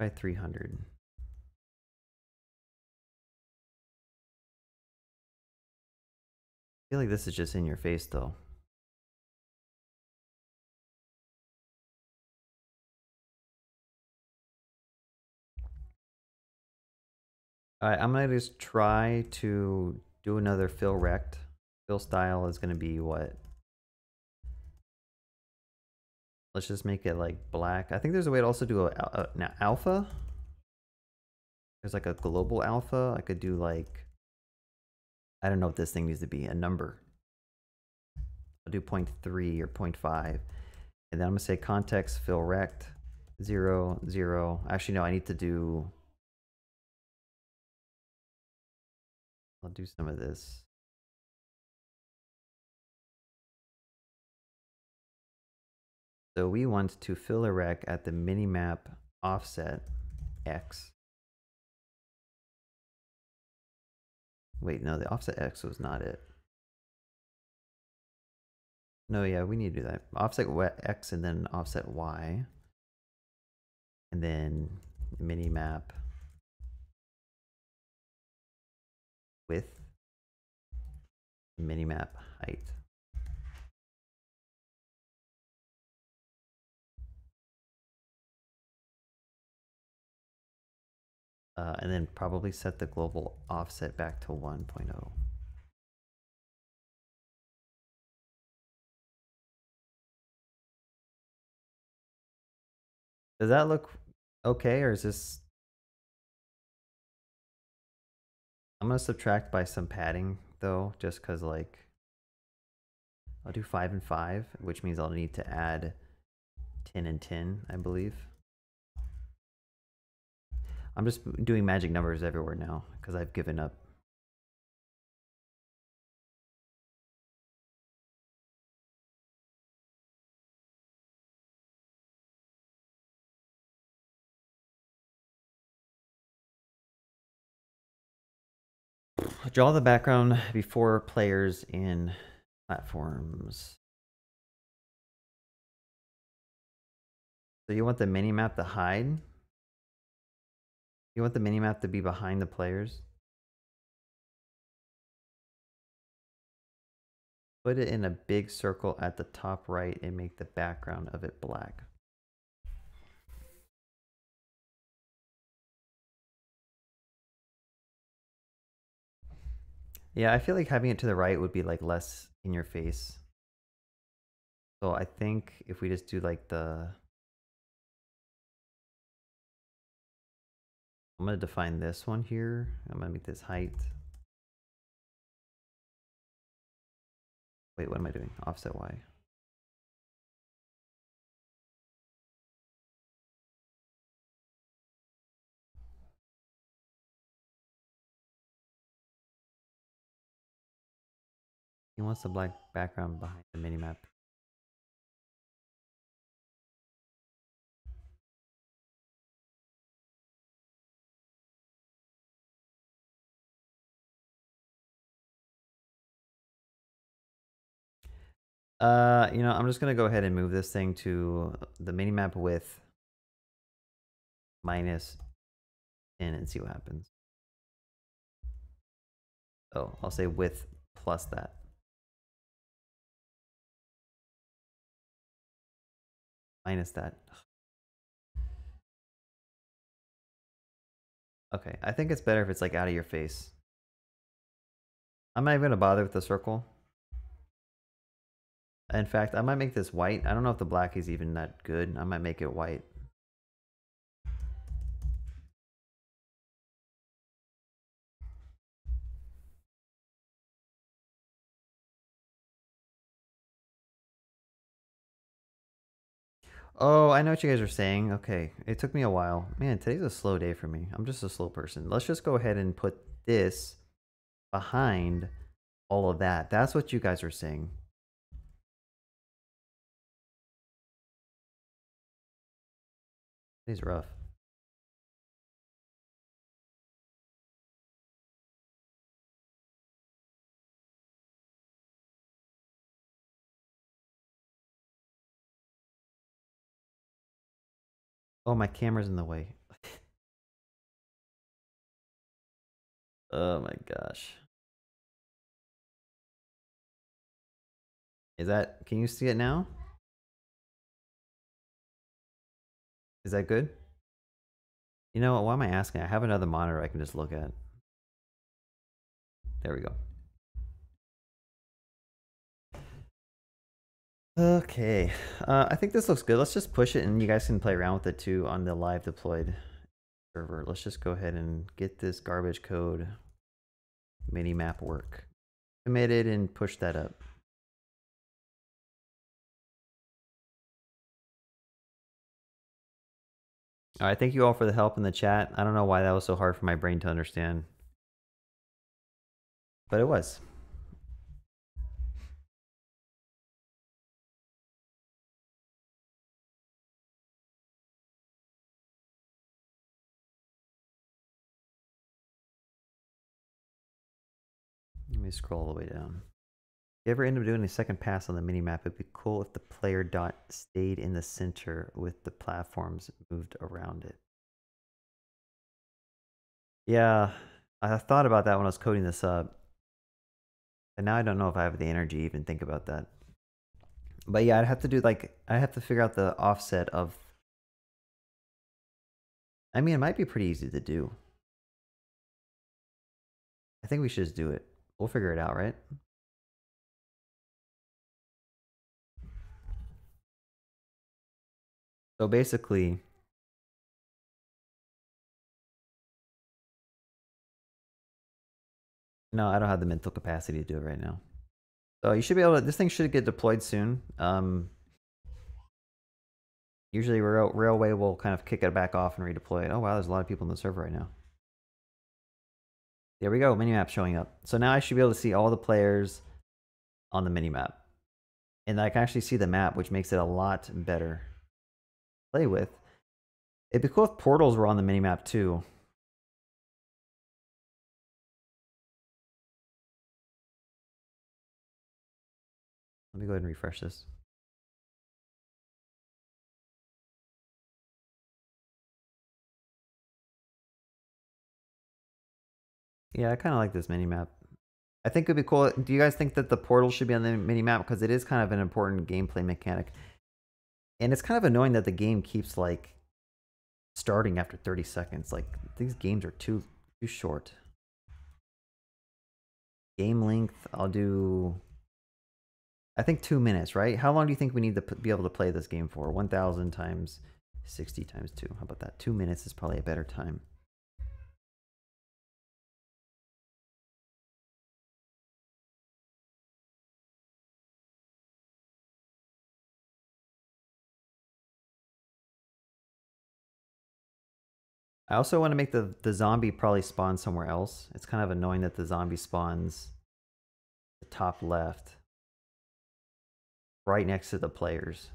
Try 300. I feel like this is just in your face though. Alright, I'm gonna just try to do another fill rect. Fill style is gonna be what? Let's just make it like black. I think there's a way to also do an alpha. There's like a global alpha. I could do like, I don't know what this thing needs to be, a number. I'll do 0.3 or 0.5. And then I'm gonna say context fill rect 0, 0. Actually, no, I need to do, I'll do some of this. So we want to fill a rec at the minimap offset X. Wait, no, the offset X was not it. No, yeah, we need to do that. Offset X and then offset Y. And then minimap width, minimap height. And then probably set the global offset back to 1.0. Does that look okay, or is this... I'm gonna subtract by some padding though, just cause like, I'll do 5 and 5, which means I'll need to add 10 and 10, I believe. I'm just doing magic numbers everywhere now because I've given up. Draw the background before players in platforms. So you want the minimap to hide? You want the minimap to be behind the players? Put it in a big circle at the top right and make the background of it black. Yeah, I feel like having it to the right would be like less in your face. So I think if we just do like the... I'm going to define this one here. I'm going to make this height. Wait, what am I doing? Offset Y. He wants the black background behind the minimap. I'm just gonna go ahead and move this thing to the minimap width minus 10 and see what happens. Oh, I'll say width plus that. Minus that. Okay, I think it's better if it's like out of your face. I'm not even gonna bother with the circle. In fact, I might make this white. I don't know if the black is even that good. I might make it white. Oh, I know what you guys are saying. Okay, it took me a while. Man, today's a slow day for me. I'm just a slow person. Let's just go ahead and put this behind all of that. That's what you guys are saying. Today's rough. Oh, my camera's in the way. Oh my gosh. Can you see it now? Is that good? You know what, why am I asking? I have another monitor I can just look at. There we go. Okay, I think this looks good. Let's just push it and you guys can play around with it too on the live deployed server. Let's just go ahead and get this garbage code mini map work committed and push that up. All right, thank you all for the help in the chat. I don't know why that was so hard for my brain to understand, but it was. Let me scroll all the way down. If you ever end up doing a second pass on the minimap, it'd be cool if the player dot stayed in the center with the platforms moved around it. Yeah, I thought about that when I was coding this up. And now I don't know if I have the energy to even think about that. But yeah, I'd have to do I have to figure out the offset of. I mean, it might be pretty easy to do. I think we should just do it. We'll figure it out, right? So basically, no, I don't have the mental capacity to do it right now. So you should be able to, this thing should get deployed soon. Usually Railway will kind of kick it back off and redeploy it. Oh wow, there's a lot of people in the server right now. There we go, minimap showing up. So now I should be able to see all the players on the minimap. And I can actually see the map, which makes it a lot better to play with. It'd be cool if portals were on the minimap too. Let me go ahead and refresh this. Yeah, I kind of like this minimap. I think it'd be cool. Do you guys think that the portal should be on the minimap? Because it is kind of an important gameplay mechanic. And it's kind of annoying that the game keeps like starting after 30 seconds. Like these games are too short. Game length, I'll do, I think 2 minutes, right? How long do you think we need to be able to play this game for? 1000 times 60 times 2. How about that? 2 minutes is probably a better time. I also want to make the zombie probably spawn somewhere else. It's kind of annoying that the zombie spawns the top left, right next to the players.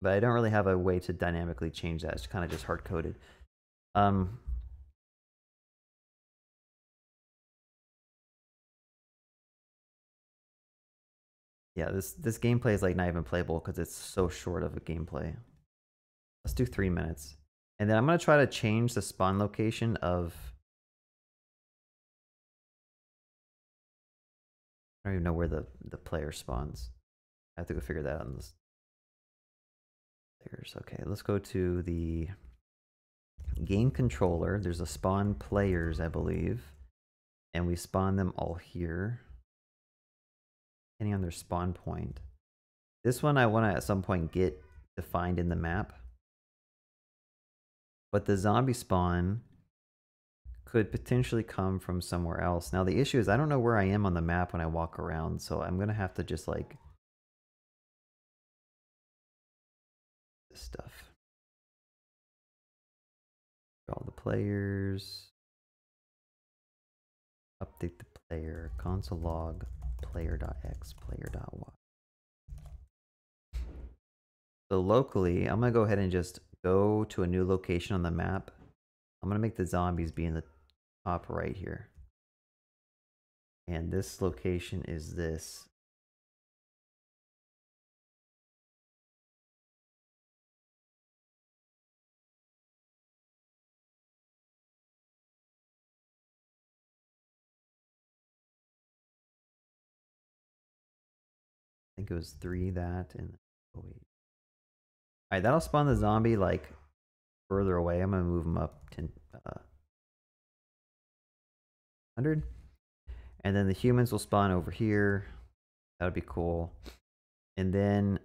But I don't really have a way to dynamically change that. It's kind of just hard coded. Yeah, this gameplay is like not even playable because it's so short of a gameplay. Let's do 3 minutes. And then I'm going to try to change the spawn location of... I don't even know where the player spawns. I have to go figure that out on this. Players. Okay, let's go to the game controller. There's a spawn players, I believe. And we spawn them all here, depending on their spawn point. This one I want to at some point get defined in the map. But the zombie spawn could potentially come from somewhere else. Now the issue is I don't know where I am on the map when I walk around, so I'm gonna have to just like this stuff. All the players. Update the player. Console log player.x player.y. So locally, I'm gonna go ahead and just go to a new location on the map. I'm gonna make the zombies be in the top right here. And this location is this. I think it was 3 that and oh wait. Alright, that'll spawn the zombie like further away. I'm gonna move them up 100. And then the humans will spawn over here. That would be cool. And then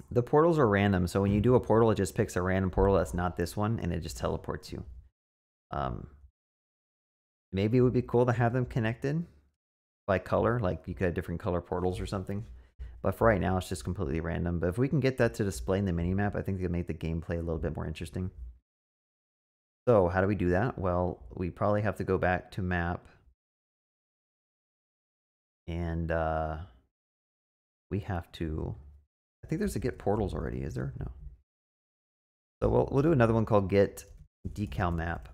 the portals are random. So when you do a portal, it just picks a random portal that's not this one and it just teleports you. Maybe it would be cool to have them connected by color, like you could have different color portals or something. But for right now, it's just completely random. But if we can get that to display in the minimap, I think it'll make the gameplay a little bit more interesting. So how do we do that? Well, we probably have to go back to map. And we have to... I think there's a get portals already, is there? No. So we'll do another one called get decal map.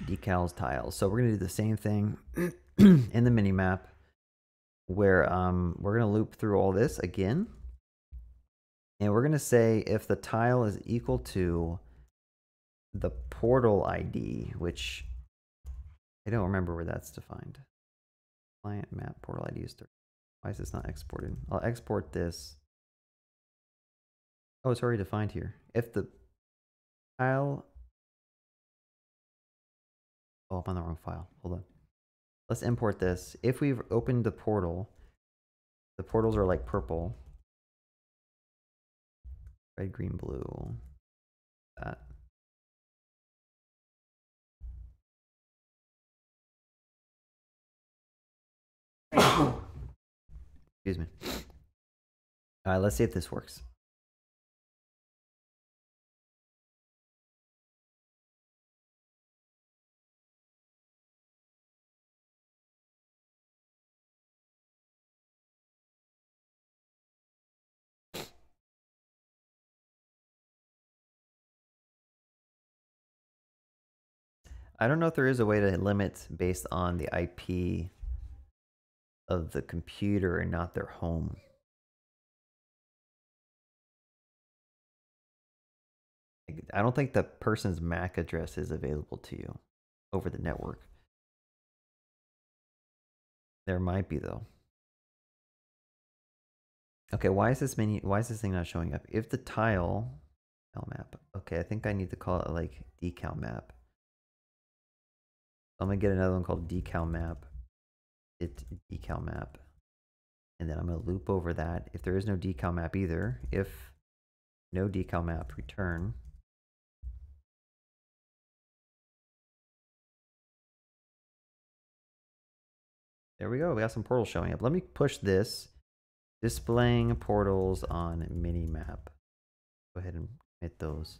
Decals tiles. So we're going to do the same thing in the mini map where we're going to loop through all this again. And we're going to say if the tile is equal to the portal ID, which I don't remember where that's defined. Client map portal ID is 30. Why is this not exported? I'll export this. Oh, it's already defined here. If the tile... Oh, I'm on the wrong file. Hold on. Let's import this. If we've opened the portal, the portals are like purple. Red, green, blue. That. Excuse me. All right, let's see if this works. I don't know if there is a way to limit based on the IP of the computer and not their home. I don't think the person's MAC address is available to you over the network. There might be though. Okay, why is this thing not showing up? If the tile map. Okay, I think I need to call it like decal map. I'm gonna get another one called decal map. Decal map. And then I'm gonna loop over that. If there is no decal map either, if no decal map, return. There we go. We got some portals showing up. Let me push this. Displaying portals on minimap. Go ahead and hit those.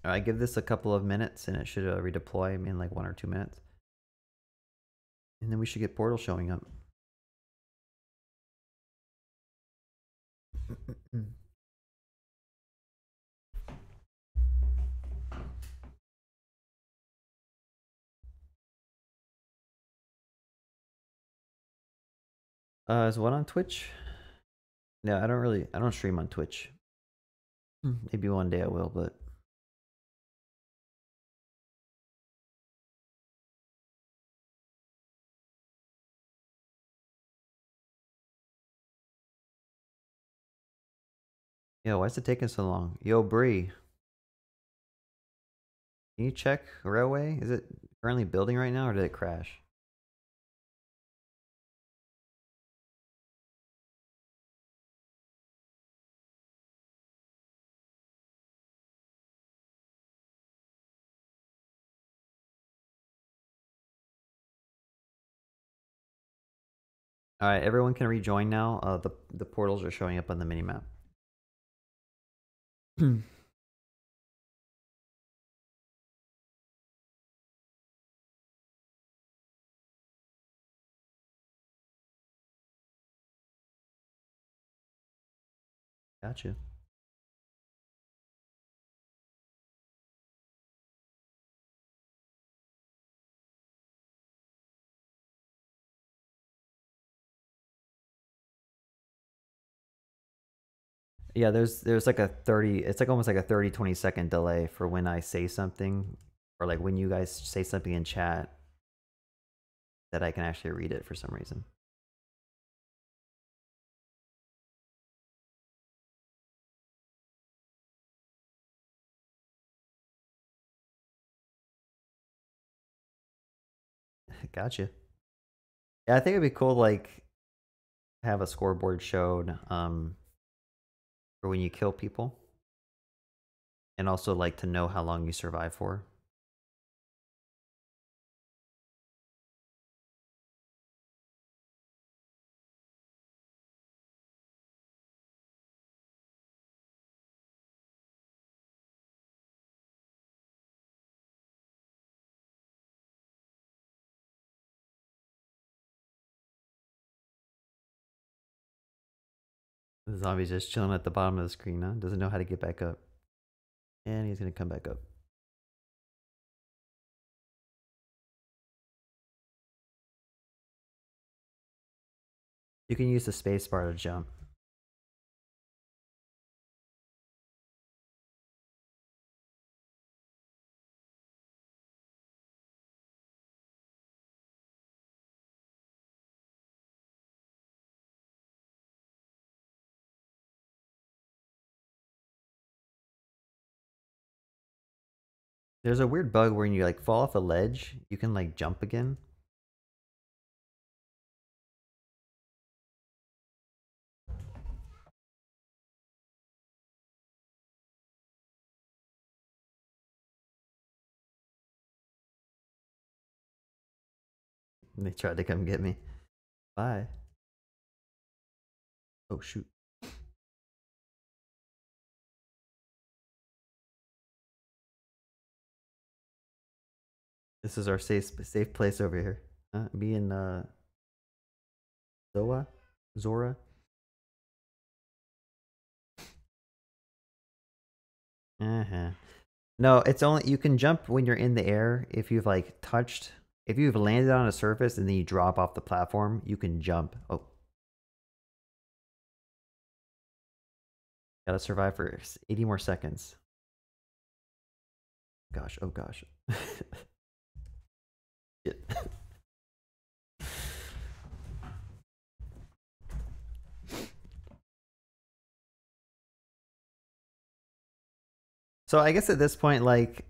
I give this a couple of minutes and it should redeploy in like 1 or 2 minutes. And then we should get portals showing up. Is one on Twitch? No, I don't stream on Twitch. Maybe one day I will, but yeah, why is it taking so long? Yo, Bree. Can you check railway? Is it currently building right now or did it crash? All right, everyone can rejoin now. The portals are showing up on the minimap. Gotcha. Yeah, there's like a 30, it's like almost like a 30-20 second delay for when I say something or like when you guys say something in chat that I can actually read it for some reason. Gotcha. Yeah, I think it'd be cool like have a scoreboard showed for when you kill people and also like to know how long you survive for. The zombie's just chilling at the bottom of the screen, huh? Doesn't know how to get back up. And he's gonna come back up. You can use the space bar to jump. There's a weird bug where you like fall off a ledge, you can like jump again. And they tried to come get me. Bye. Oh shoot. This is our safe place over here. Me and Zora. No, it's only you can jump when you're in the air. If you've like touched, if you've landed on a surface and then you drop off the platform, you can jump. Oh, gotta survive for 80 more seconds. Gosh, oh gosh. Shit. So I guess at this point, like,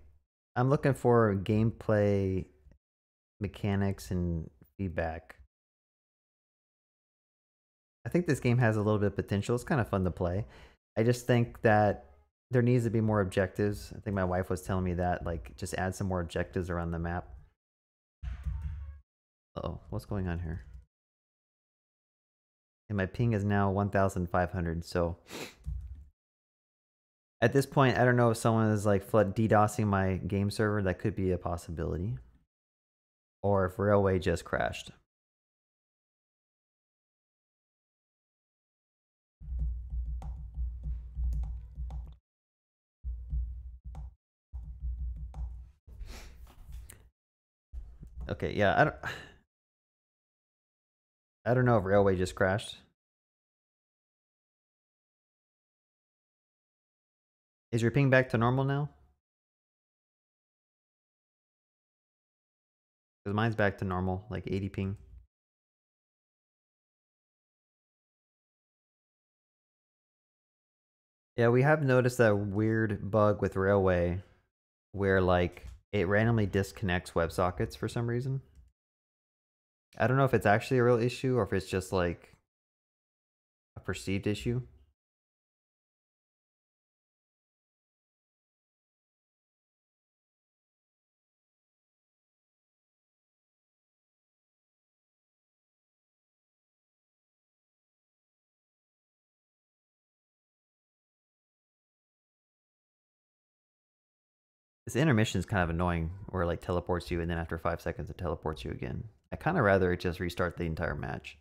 I'm looking for gameplay mechanics and feedback. I think this game has a little bit of potential. It's kind of fun to play. I just think that there needs to be more objectives. I think my wife was telling me that, like, just add some more objectives around the map. Uh-oh, what's going on here? And my ping is now 1,500, so at this point, I don't know if someone is like flood DDoSing my game server. That could be a possibility. Or if Railway just crashed. Okay, yeah, I don't know if Railway just crashed. Is your ping back to normal now? Because mine's back to normal, like 80 ping. Yeah, we have noticed that weird bug with Railway where like it randomly disconnects WebSockets for some reason. I don't know if it's actually a real issue or if it's just like a perceived issue. This intermission is kind of annoying where it like teleports you and then after 5 seconds it teleports you again. I kind of rather it just restart the entire match.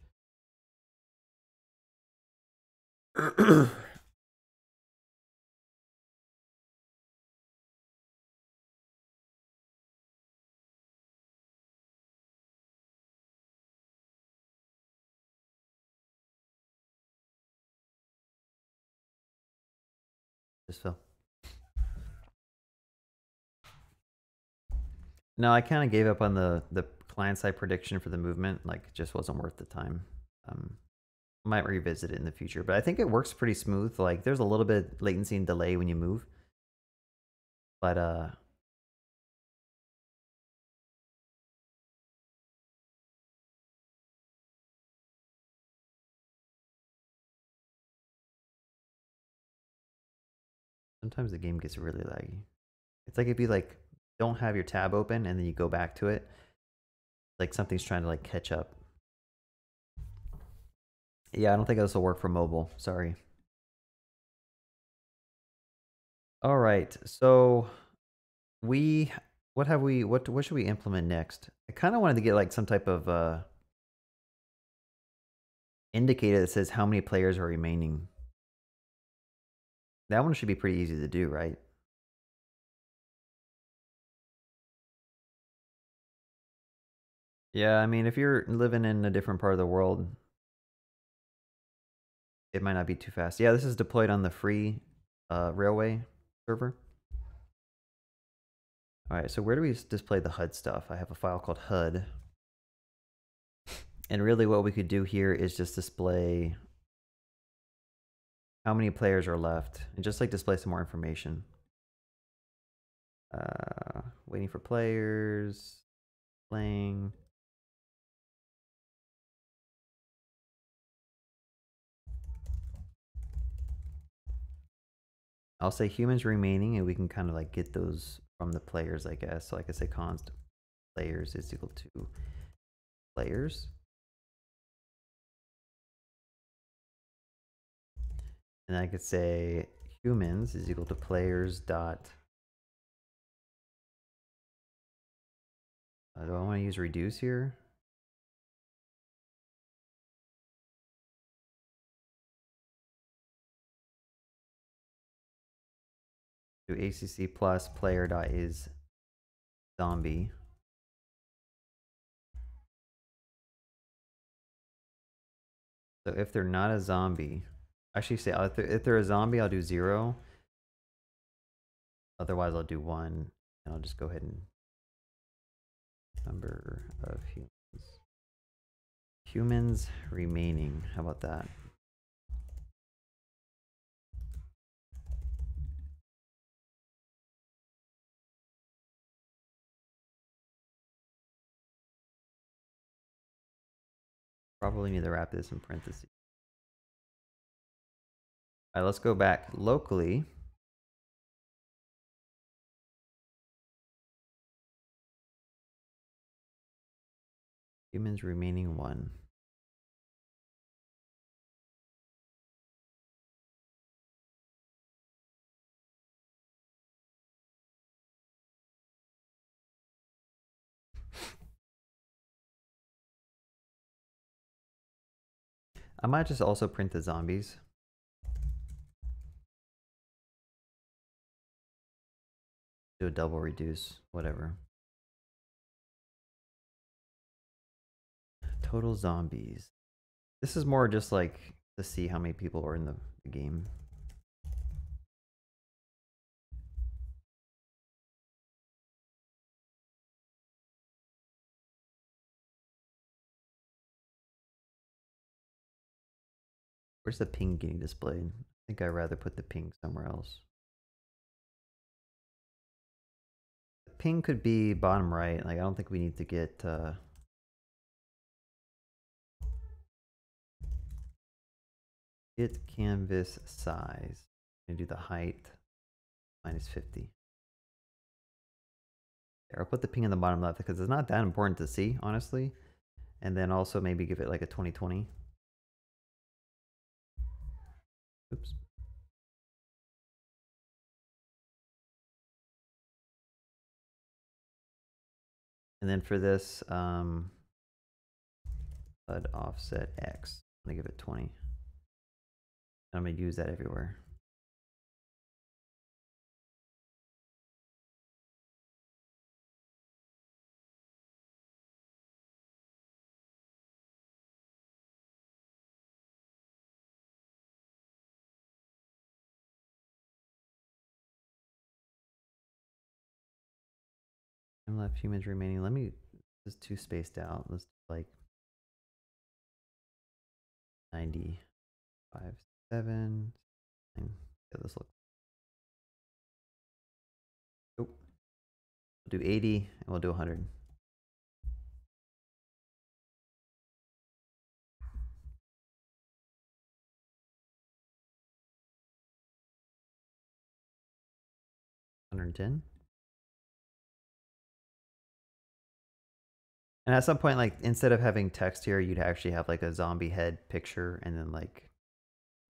Just fell. No, I kind of gave up on the client side prediction for the movement. Like, it just wasn't worth the time. Might revisit it in the future, but I think it works pretty smooth. Like, there's a little bit latency and delay when you move, but sometimes the game gets really laggy. It's like if you like don't have your tab open and then you go back to it, like something's trying to like catch up. Yeah, I don't think this will work for mobile. Sorry. All right, so we what should we implement next? I kind of wanted to get like some type of indicator that says how many players are remaining. That one should be pretty easy to do, right? Yeah, I mean, if you're living in a different part of the world, it might not be too fast. Yeah, this is deployed on the free railway server. All right, so where do we display the HUD stuff? I have a file called HUD. And really what we could do here is just display how many players are left and just like display some more information. Waiting for players, playing. I'll say humans remaining and we can kind of like get those from the players, I guess. So I could say const players is equal to players. And I could say humans is equal to players dot. Do I want to use reduce here? Do ACC plus player dot is zombie. So if they're not a zombie, actually say if they're a zombie, I'll do 0. Otherwise, I'll do 1, and I'll just go ahead and number of humans. Humans remaining. How about that? Probably need to wrap this in parentheses. All right, let's go back locally. Humans remaining 1. I might just also print the zombies. Do a double reduce, whatever. Total zombies. This is more just like to see how many people are in the game. Where's the ping getting displayed? I think I'd rather put the ping somewhere else. The ping could be bottom right. Like, I don't think we need to get get canvas size and do the height -50. There, I'll put the ping in the bottom left because it's not that important to see, honestly. And then also maybe give it like a 2020. Oops. And then for this, HUD offset X, I'm gonna give it 20. I'm gonna use that everywhere. And left humans remaining. Let me, this is too spaced out. Let's do like 95, 7. Yeah, this look. Oh, we'll do 80 and we'll do 100. $110. And at some point, like instead of having text here, you'd actually have like a zombie head picture and then like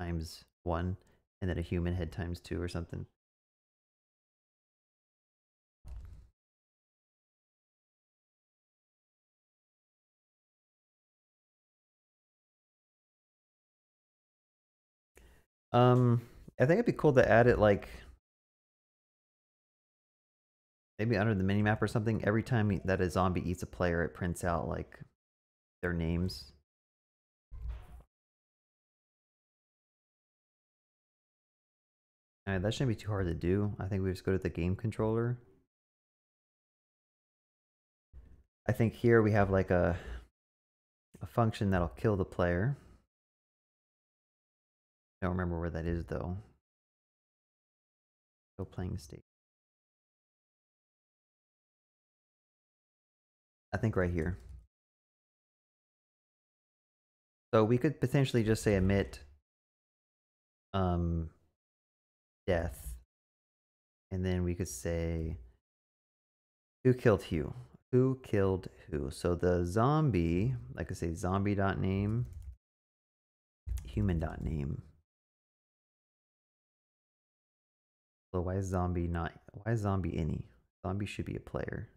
×1 and then a human head ×2 or something. I think it'd be cool to add it like maybe under the minimap or something. Every time that a zombie eats a player, it prints out like their names. All right, that shouldn't be too hard to do. I think we just go to the game controller. I think here we have like a function that'll kill the player. I don't remember where that is though. Go playing state. I think right here. So we could potentially just say emit death. And then we could say who killed who? Who killed who? So the zombie, like I say, zombie.name, human.name. So why is zombie any? Zombie should be a player.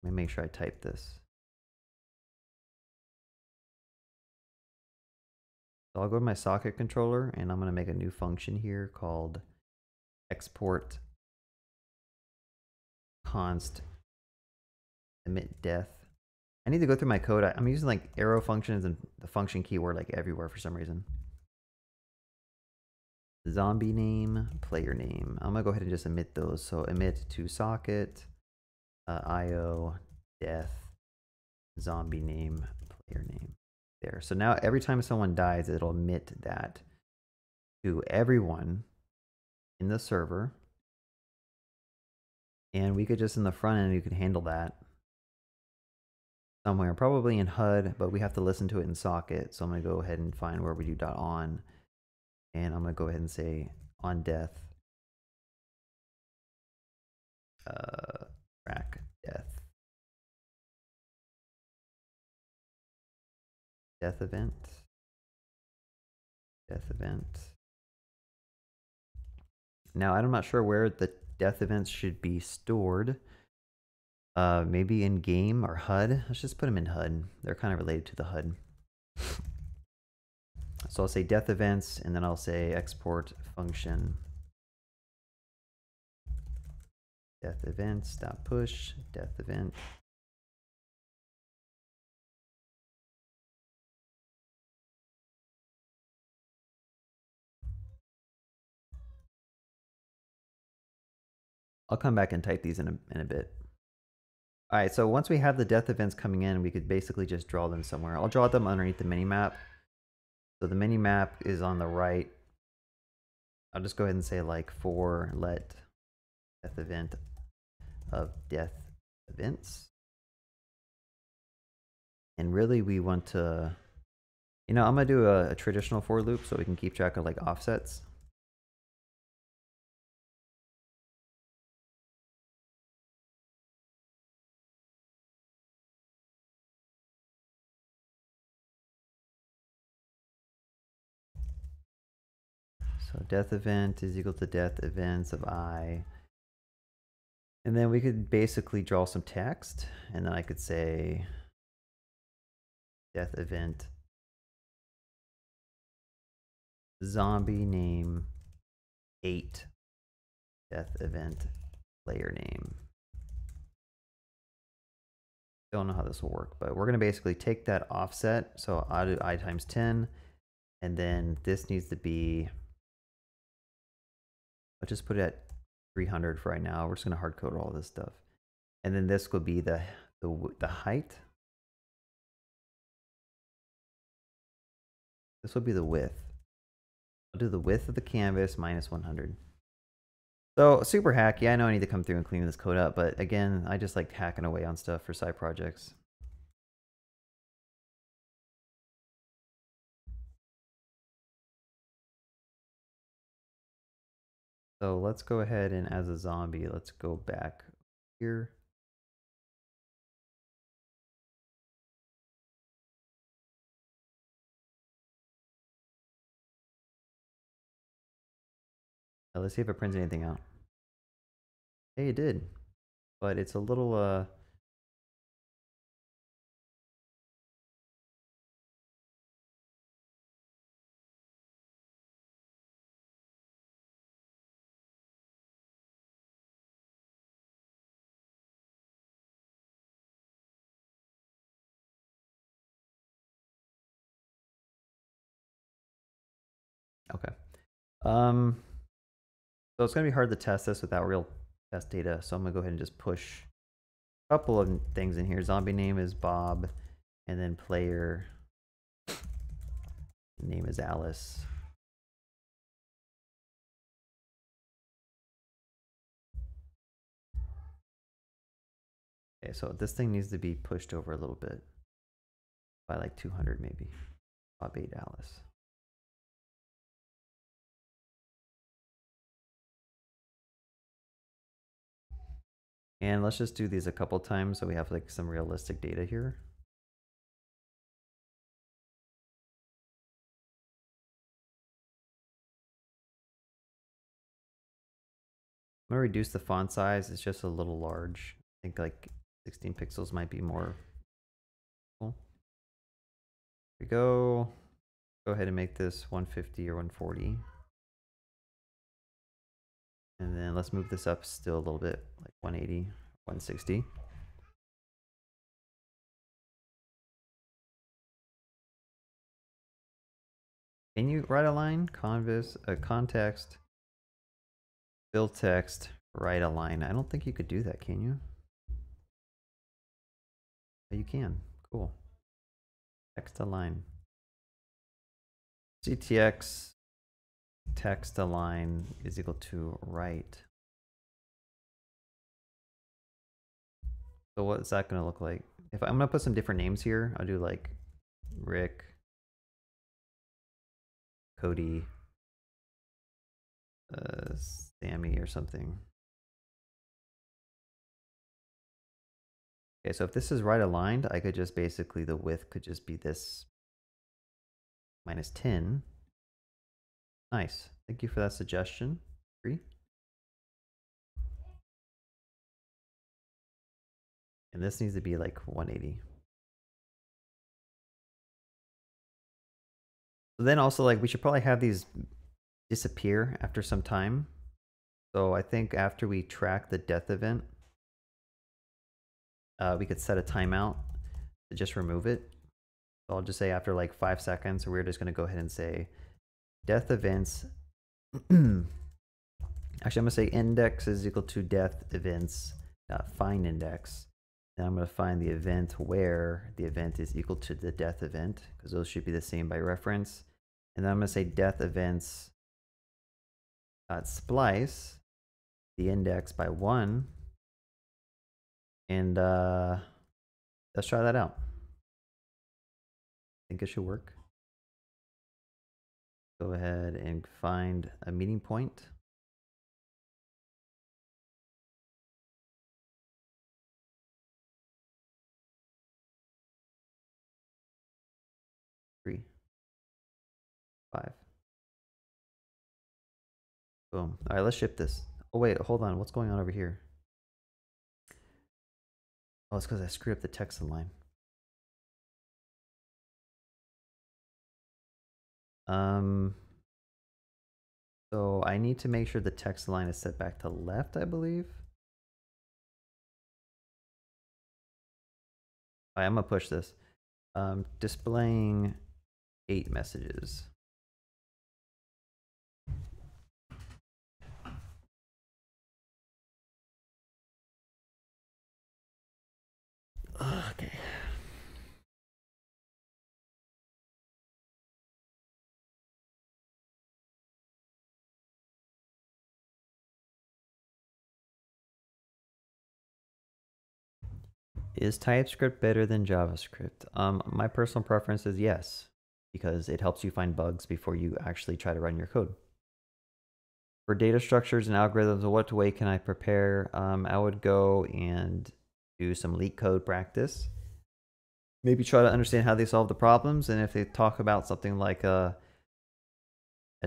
Let me make sure I type this. So I'll go to my socket controller and I'm going to make a new function here called export const emit death. I need to go through my code. I'm using like arrow functions and the function keyword like everywhere for some reason. Zombie name, player name. I'm gonna go ahead and just emit those. So emit to socket, IO, death, zombie name, player name. There. So now every time someone dies, it'll emit that to everyone in the server. And we could just in the front end, you could handle that. somewhere, probably in HUD, but we have to listen to it in socket. So I'm going to go ahead and find where we do .on, and I'm going to go ahead and say on death, track death, death event, death event. Now I'm not sure where the death events should be stored. Maybe in game or HUD. Let's just put them in HUD. They're kind of related to the HUD. So I'll say death events, and then I'll say export function death events dot push death event. I'll come back and type these in a bit. All right, so once we have the death events coming in, we could basically just draw them somewhere. I'll draw them underneath the mini map. So the mini map is on the right. I'll just go ahead and say like for let death event of death events. And really we want to, I'm going to do a traditional for loop so we can keep track of like offsets. So death event is equal to death events of I. And then we could basically draw some text, and then I could say death event zombie name 8 death event player name. Don't know how this will work, but we're going to basically take that offset. So I'll do I times 10, and then this needs to be, I'll just put it at 300 for right now. We're just going to hard code all this stuff. And then this will be the height. This will be the width. I'll do the width of the canvas minus 100. So super hack. Yeah, I know I need to come through and clean this code up, but again, I just like hacking away on stuff for side projects. So let's go ahead and as a zombie, let's go back here. Now let's see if it prints anything out. Hey, it did, but it's a little okay. So it's gonna be hard to test this without real test data. So I'm gonna go ahead and just push a couple of things in here. Zombie name is Bob, and then player name is Alice. Okay, so this thing needs to be pushed over a little bit by like 200 maybe. Bob 8 Alice. And let's just do these a couple times so we have like some realistic data here. I'm gonna reduce the font size. It's just a little large. I think like 16 pixels might be more cool. Here we go. Go ahead and make this 150 or 140. And then let's move this up still a little bit, like 180, 160. Can you write a line? Context, fill text, write a line. I don't think you could do that, can you? Oh, you can. Cool. Text align. CTX text align is equal to write. So what's that going to look like? if I'm gonna put some different names here, I'll do like Rick, Cody, Sammy or something. Okay, so if this is right aligned, I could just basically, the width could just be this minus 10. Nice. Thank you for that suggestion. Free. And this needs to be like 180. So then also, like, we should probably have these disappear after some time. So I think after we track the death event, we could set a timeout to just remove it. So I'll just say after like 5 seconds, we're just going to go ahead and say death events. Actually, I'm going to say index is equal to death events, find index. Then I'm going to find the event where the event is equal to the death event, because those should be the same by reference. And then I'm going to say death events splice the index by 1. And let's try that out. I think it should work. Go ahead and find a meeting point. Three, 5. Boom. All right, let's ship this. Oh, wait, hold on. What's going on over here? Oh, it's because I screwed up the text line. So I need to make sure the text line is set back to left, I believe. All right, I'm gonna push this. Displaying 8 messages. Okay. Is TypeScript better than JavaScript? My personal preference is yes, because it helps you find bugs before you actually try to run your code. For data structures and algorithms, what way can I prepare? I would go and do some leak code practice. Maybe try to understand how they solve the problems, and if they talk about something like a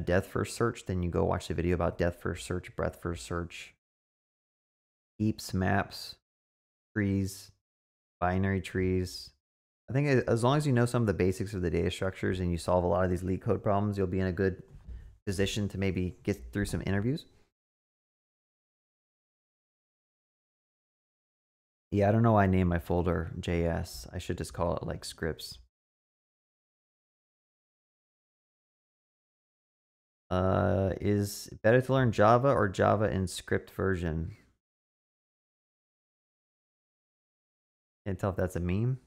depth first search, then you go watch the video about depth first search, breadth first search, heaps, maps, trees, binary trees. I think as long as you know some of the basics of the data structures and you solve a lot of these leak code problems, you'll be in a good position to maybe get through some interviews. Yeah, I don't know why I named my folder JS. I should just call it like scripts. Is it better to learn Java or Java in script version? Can't tell if that's a meme,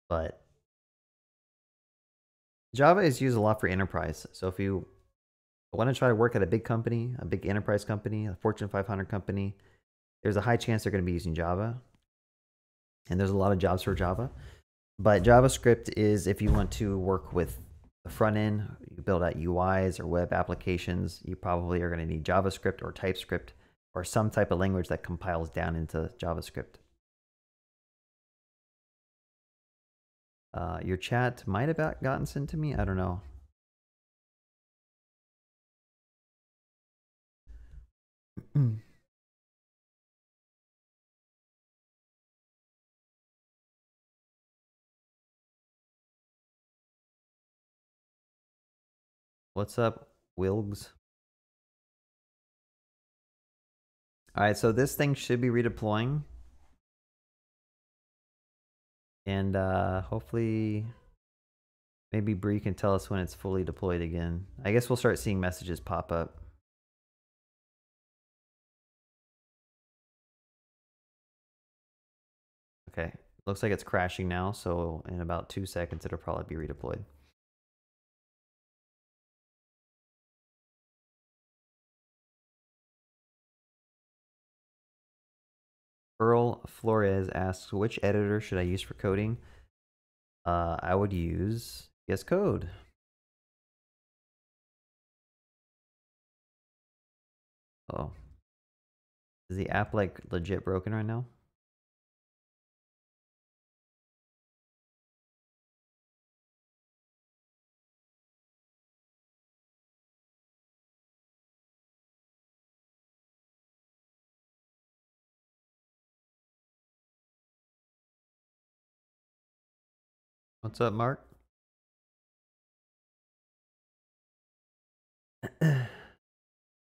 but Java is used a lot for enterprise. So if you want to try to work at a big company, a big enterprise company, a Fortune 500 company, there's a high chance they're going to be using Java. And there's a lot of jobs for Java. But JavaScript is if you want to work with the front end, you build out UIs or web applications, you probably are going to need JavaScript or TypeScript or some type of language that compiles down into JavaScript. Your chat might have gotten sent to me. I don't know. What's up, Wilgs? All right, so this thing should be redeploying. And hopefully, maybe Bree can tell us when it's fully deployed again. I guess we'll start seeing messages pop up. Okay, looks like it's crashing now, so in about 2 seconds, it'll probably be redeployed. Pearl Flores asks, which editor should I use for coding? I would use VS Code. Oh, is the app like legit broken right now? What's up, Mark?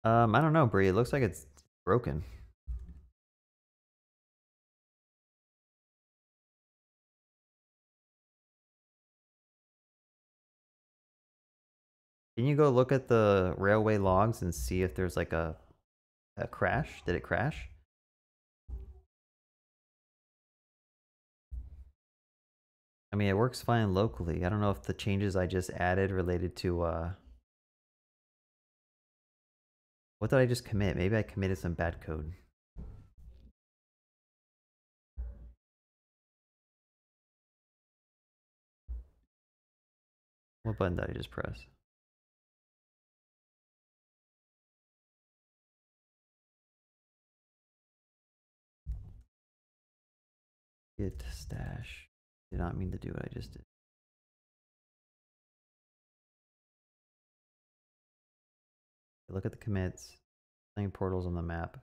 I don't know, Bree. It looks like it's broken. Can you go look at the railway logs and see if there's like a crash? Did it crash? I mean, it works fine locally. I don't know if the changes I just added related to, what did I just commit? Maybe I committed some bad code. What button did I just press? Git stash. Did not mean to do what I just did. Look at the commits. Playing portals on the map.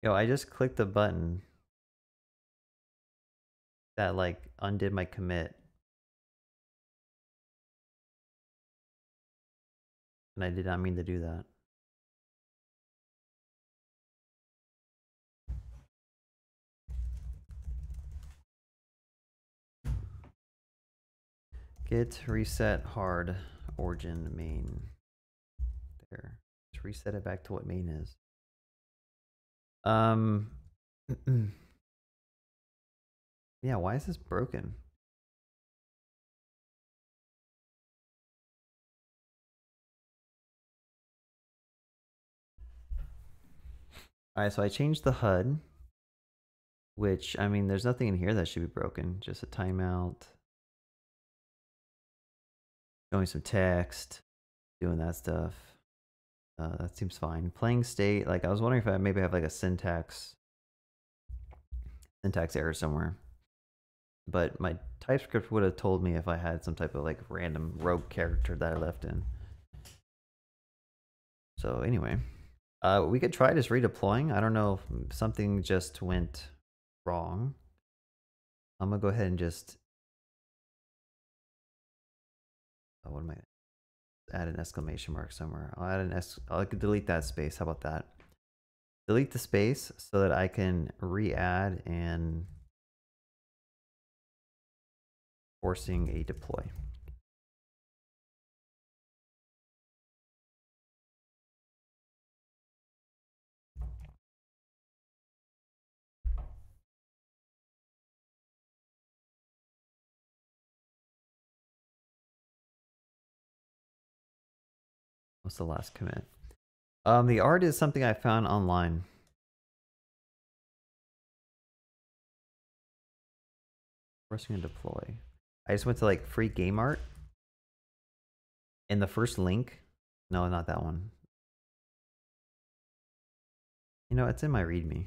Yo, I just clicked the button that like undid my commit. And I did not mean to do that. Git reset hard origin main. There. Let's reset it back to what main is. Yeah, why is this broken? Alright, so I changed the HUD, which, I mean, there's nothing in here that should be broken. Just a timeout. Showing some text. Doing that stuff. That seems fine. Playing state, like I was wondering if I maybe have like a syntax error somewhere. But my TypeScript would have told me if I had some type of like random rogue character that I left in. So anyway, we could try just redeploying. I don't know if something just went wrong. I'm gonna go ahead and just, what am I? Add an exclamation mark somewhere. I'll delete that space. How about that? Delete the space so that I can re-add and forcing a deploy. What's the last commit? The art is something I found online. Forcing a deploy. I just went to like free game art. And the first link, no, not that one. You know, it's in my README.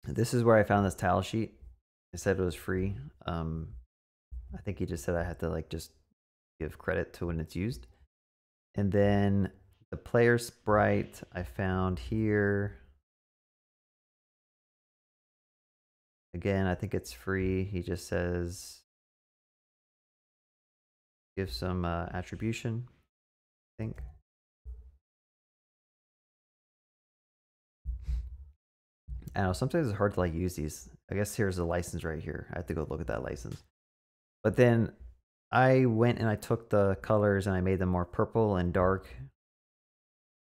This is where I found this tile sheet. It said it was free. I think he just said I had to like just give credit to when it's used. And then the player sprite I found here. Again, I think it's free. He just says give some attribution, I think. I don't know, sometimes it's hard to like use these. I guess here's the license right here. I have to go look at that license. But then I went and I took the colors and I made them more purple and dark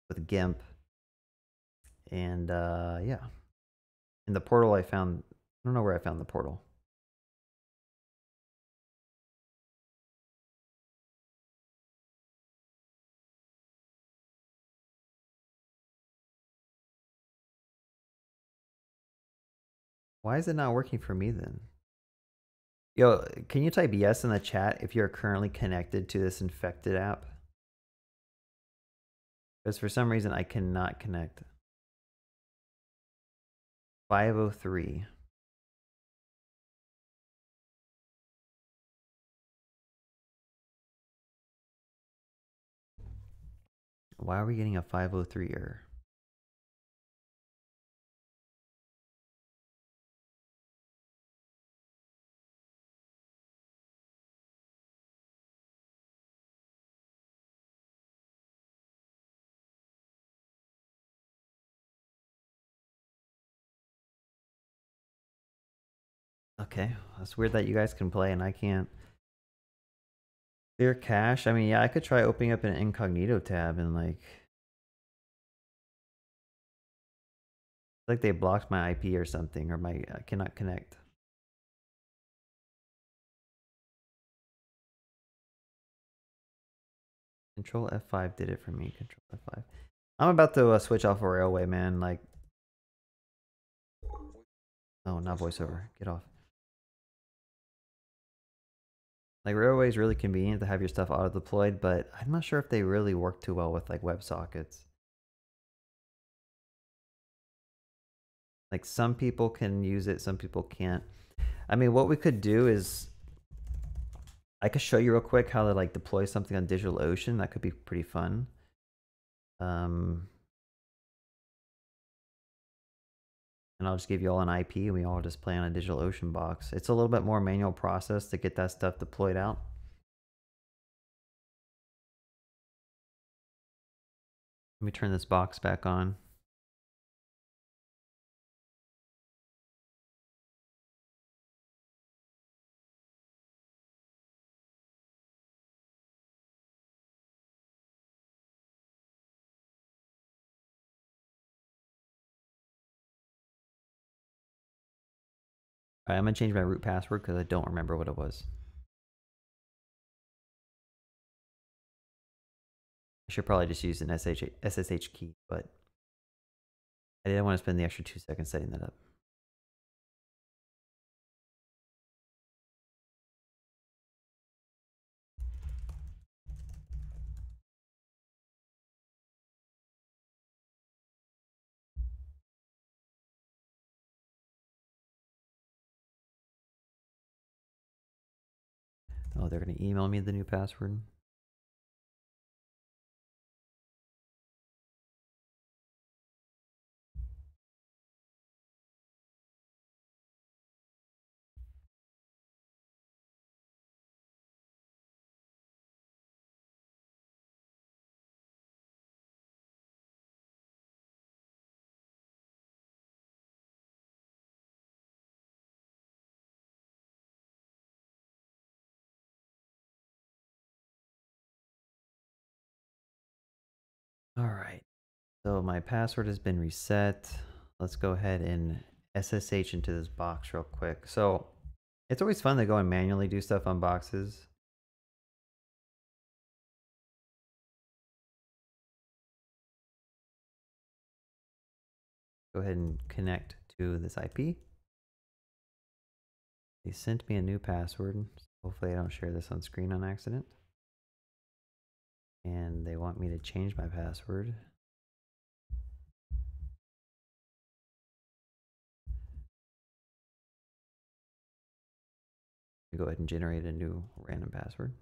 with GIMP. And yeah. In the portal I found, I don't know where I found the portal. Why is it not working for me then? Yo, can you type yes in the chat if you're currently connected to this infected app? Because for some reason I cannot connect. 503. Why are we getting a 503 error? Okay, that's weird that you guys can play and I can't. Clear cache? I mean, yeah, I could try opening up an incognito tab and like they blocked my IP or something, or I cannot connect. Control F5 did it for me. Control F5. I'm about to switch off a railway, man. Like, oh, not voiceover. Get off. Like, railway is really convenient to have your stuff auto deployed, but I'm not sure if they really work too well with like WebSockets. Like, some people can use it, some people can't. I mean, what we could do is I could show you real quick how to like deploy something on DigitalOcean. That could be pretty fun. And I'll just give you all an IP and we all just play on a DigitalOcean box. It's a little bit more manual process to get that stuff deployed out. Let me turn this box back on. All right, I'm gonna change my root password because I don't remember what it was. I should probably just use an SSH key, but I didn't want to spend the extra 2 seconds setting that up. Oh, they're gonna email me the new password. All right, so my password has been reset. Let's go ahead and SSH into this box real quick. So it's always fun to go and manually do stuff on boxes. Go ahead and connect to this IP. They sent me a new password. So hopefully I don't share this on screen on accident. And they want me to change my password. Go ahead and generate a new random password.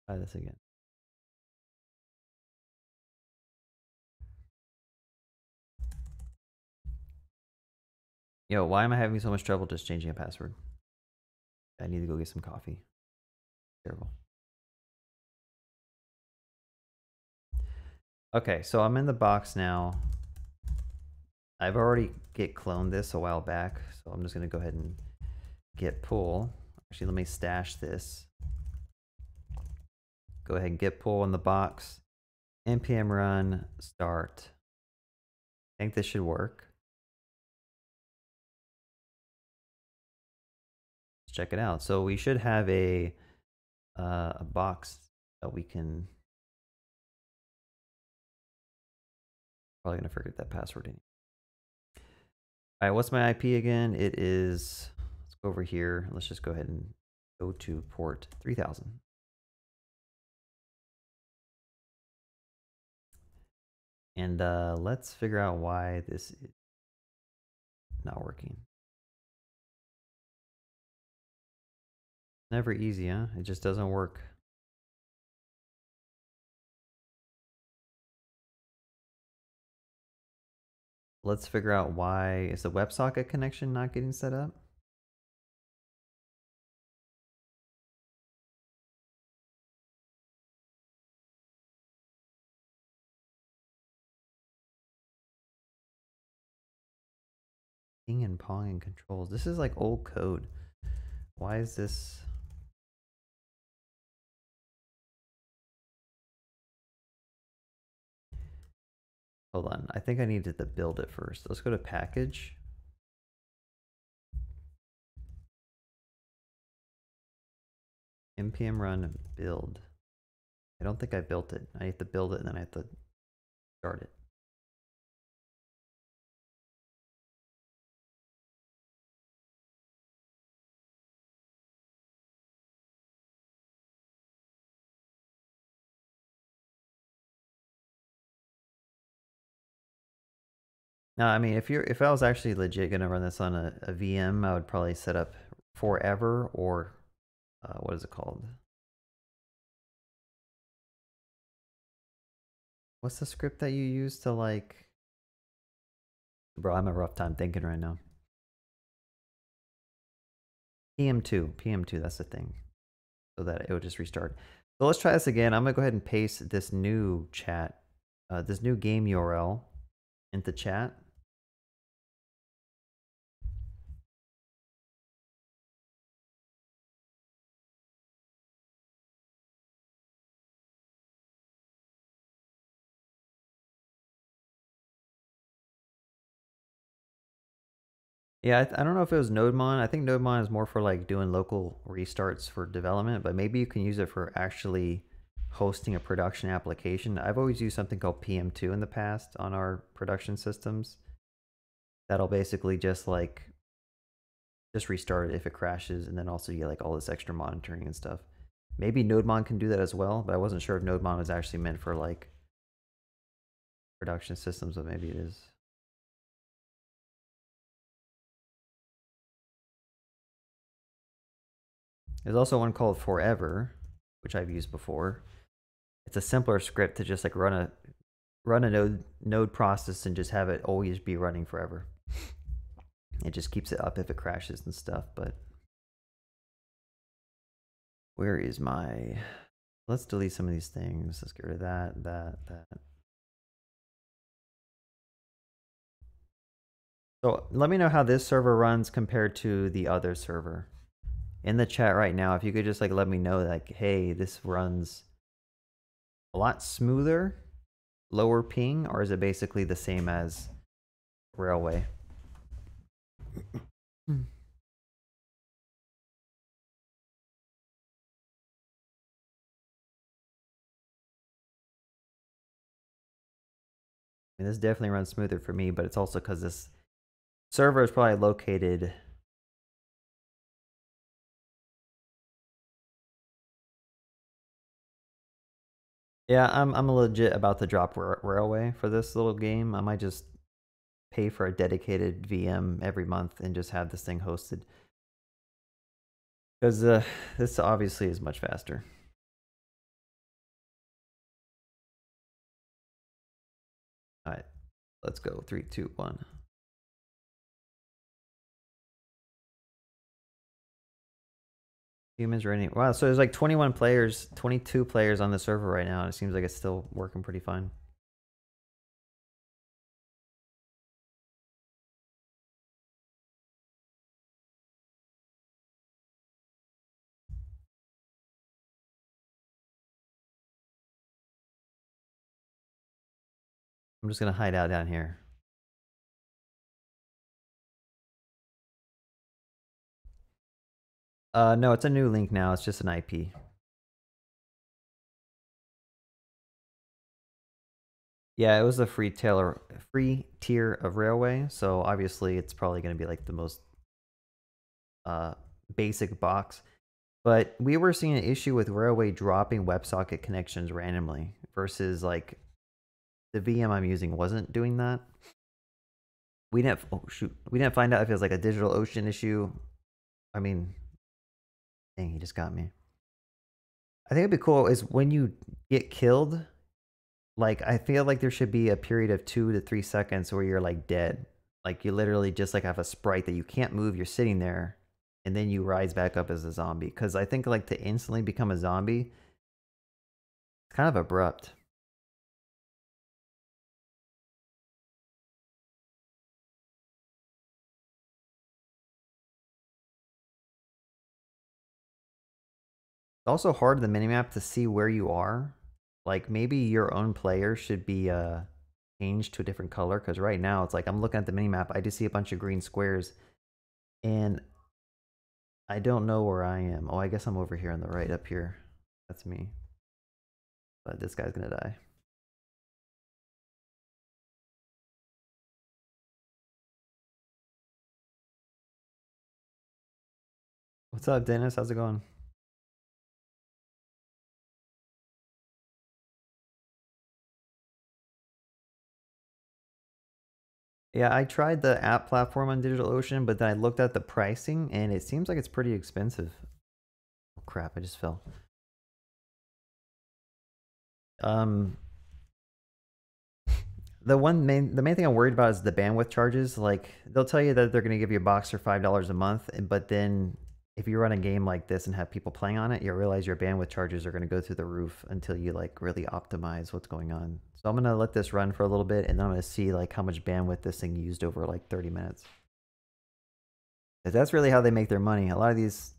Try this again. Yo, why am I having so much trouble just changing a password? I need to go get some coffee. Terrible. Okay, so I'm in the box now. I've already git cloned this a while back, so I'm just gonna go ahead and git pull. Actually, let me stash this. Go ahead and git pull in the box. npm run start. I think this should work. Let's check it out. So we should have a box that we can. Probably gonna forget that password. All right, what's my IP again? It is. Let's go over here. Let's just go ahead and go to port 3000. And let's figure out why this is not working. Never easy, huh? It just doesn't work. Let's figure out why is the WebSocket connection not getting set up? Ping and pong and controls. This is like old code. Why is this? Hold on. I think I needed to build it first. Let's go to package. npm run build. I don't think I built it. I have to build it and then I have to start it. No, I mean, if I was actually legit gonna run this on a VM, I would probably set up forever or what is it called? What's the script that you use to like? Bro, I'm having a rough time thinking right now. PM2, that's the thing. So that it would just restart. So let's try this again. I'm gonna go ahead and paste this new chat, this new game URL into chat. Yeah, I don't know if it was NodeMon. I think NodeMon is more for like doing local restarts for development, but maybe you can use it for actually hosting a production application. I've always used something called PM2 in the past on our production systems. That'll basically just restart it if it crashes, and then also you get like all this extra monitoring and stuff. Maybe NodeMon can do that as well, but I wasn't sure if NodeMon was actually meant for like production systems, but maybe it is. There's also one called Forever, which I've used before. It's a simpler script to just like run a node process and just have it always be running forever. It just keeps it up if it crashes and stuff. But where is my? Let's delete some of these things. Let's get rid of that. So let me know how this server runs compared to the other server. In the chat right now, if you could just like let me know like, hey, this runs a lot smoother, lower ping, or is it basically the same as Railway? I mean, this definitely runs smoother for me, but it's also because this server is probably located. Yeah, I'm legit about to drop Railway for this little game. I might just pay for a dedicated VM every month and just have this thing hosted. Because this obviously is much faster. All right, let's go. 3, 2, 1. Humans running. Wow, so there's like 21 players, 22 players on the server right now, and it seems like it's still working pretty fine. I'm just gonna hide out down here. No, it's a new link now. It's just an IP. Yeah, it was a free tier of railway, so obviously it's probably going to be like the most uh, basic box. But we were seeing an issue with railway dropping WebSocket connections randomly versus like the VM I'm using wasn't doing that. We didn't. Oh shoot, we didn't find out if it was like a DigitalOcean issue. I mean, dang, he just got me. I think it'd be cool is when you get killed. Like, I feel like there should be a period of 2 to 3 seconds where you're, like, dead. Like, you literally just, like, have a sprite that you can't move, you're sitting there, and then you rise back up as a zombie. Because I think, like, to instantly become a zombie, it's kind of abrupt. It's also hard in the minimap to see where you are. Like, maybe your own player should be, changed to a different color. Because right now, it's like, I'm looking at the minimap, I just see a bunch of green squares, and I don't know where I am. Oh, I guess I'm over here on the right up here. That's me. But this guy's gonna die. What's up, Dennis? How's it going? Yeah, I tried the app platform on DigitalOcean, but then I looked at the pricing and it seems like it's pretty expensive. Oh crap, I just fell. Um the main thing I'm worried about is the bandwidth charges. Like they'll tell you that they're gonna give you a box for $5 a month, but then if you run a game like this and have people playing on it, you'll realize your bandwidth charges are gonna go through the roof until you like really optimize what's going on. So I'm gonna let this run for a little bit and then I'm gonna see like how much bandwidth this thing used over like 30 minutes. 'Cause that's really how they make their money. A lot of these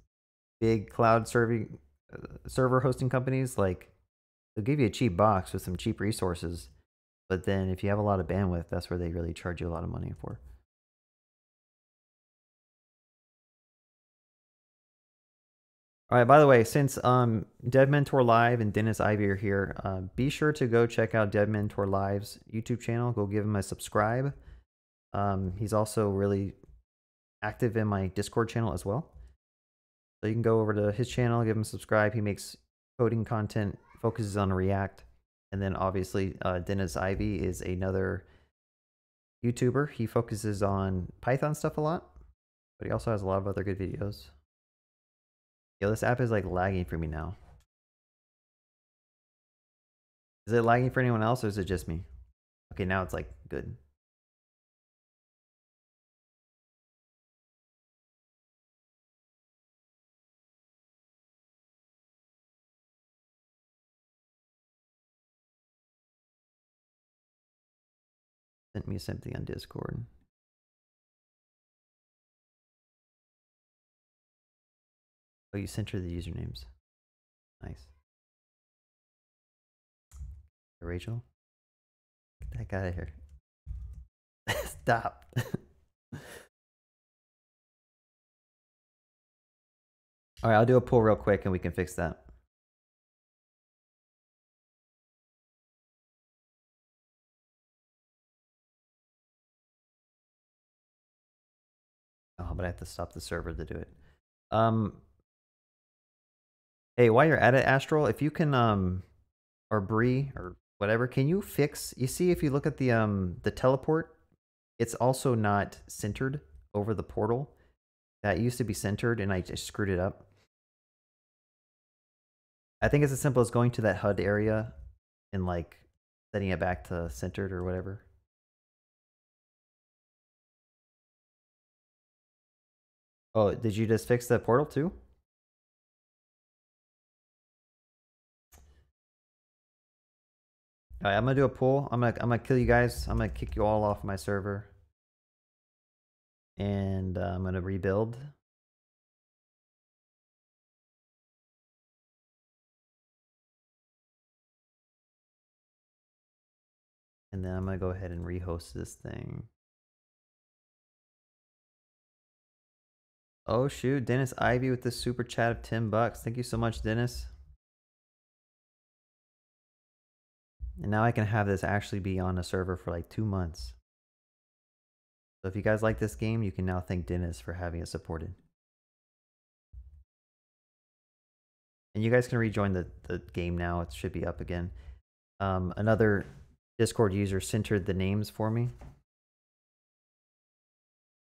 big cloud serving server hosting companies, like they'll give you a cheap box with some cheap resources, but then if you have a lot of bandwidth, that's where they really charge you a lot of money for. All right. By the way, since Dead Mentor Live and Dennis Ivy are here, be sure to go check out Dead Mentor Live's YouTube channel. Go give him a subscribe. He's also really active in my Discord channel as well. So you can go over to his channel, give him a subscribe. He makes coding content, focuses on React. And then obviously Dennis Ivy is another YouTuber. He focuses on Python stuff a lot, but he also has a lot of other good videos. Yo, this app is like lagging for me now. Is it lagging for anyone else or is it just me? Okay, now it's like good. Sent me something on Discord. Oh, you sent her the usernames. Nice. Rachel? Get the heck out of here. Stop. All right, I'll do a pull real quick and we can fix that. Oh, but I have to stop the server to do it. Hey, while you're at it, Astral, if you can, or Bree, or whatever, can you fix? You see, if you look at the teleport, it's also not centered over the portal. That used to be centered, and I just screwed it up. I think it's as simple as going to that HUD area and like setting it back to centered or whatever. Oh, did you just fix the portal too? All right, I'm gonna do a pull. I'm gonna kill you guys. I'm gonna kick you all off my server, and I'm gonna rebuild. And then I'm gonna go ahead and rehost this thing. Oh shoot, Dennis Ivy with the super chat of $10. Thank you so much, Dennis. And now I can have this actually be on a server for like 2 months. So if you guys like this game, you can now thank Dennis for having it supported. And you guys can rejoin the game now. It should be up again. Another Discord user centered the names for me.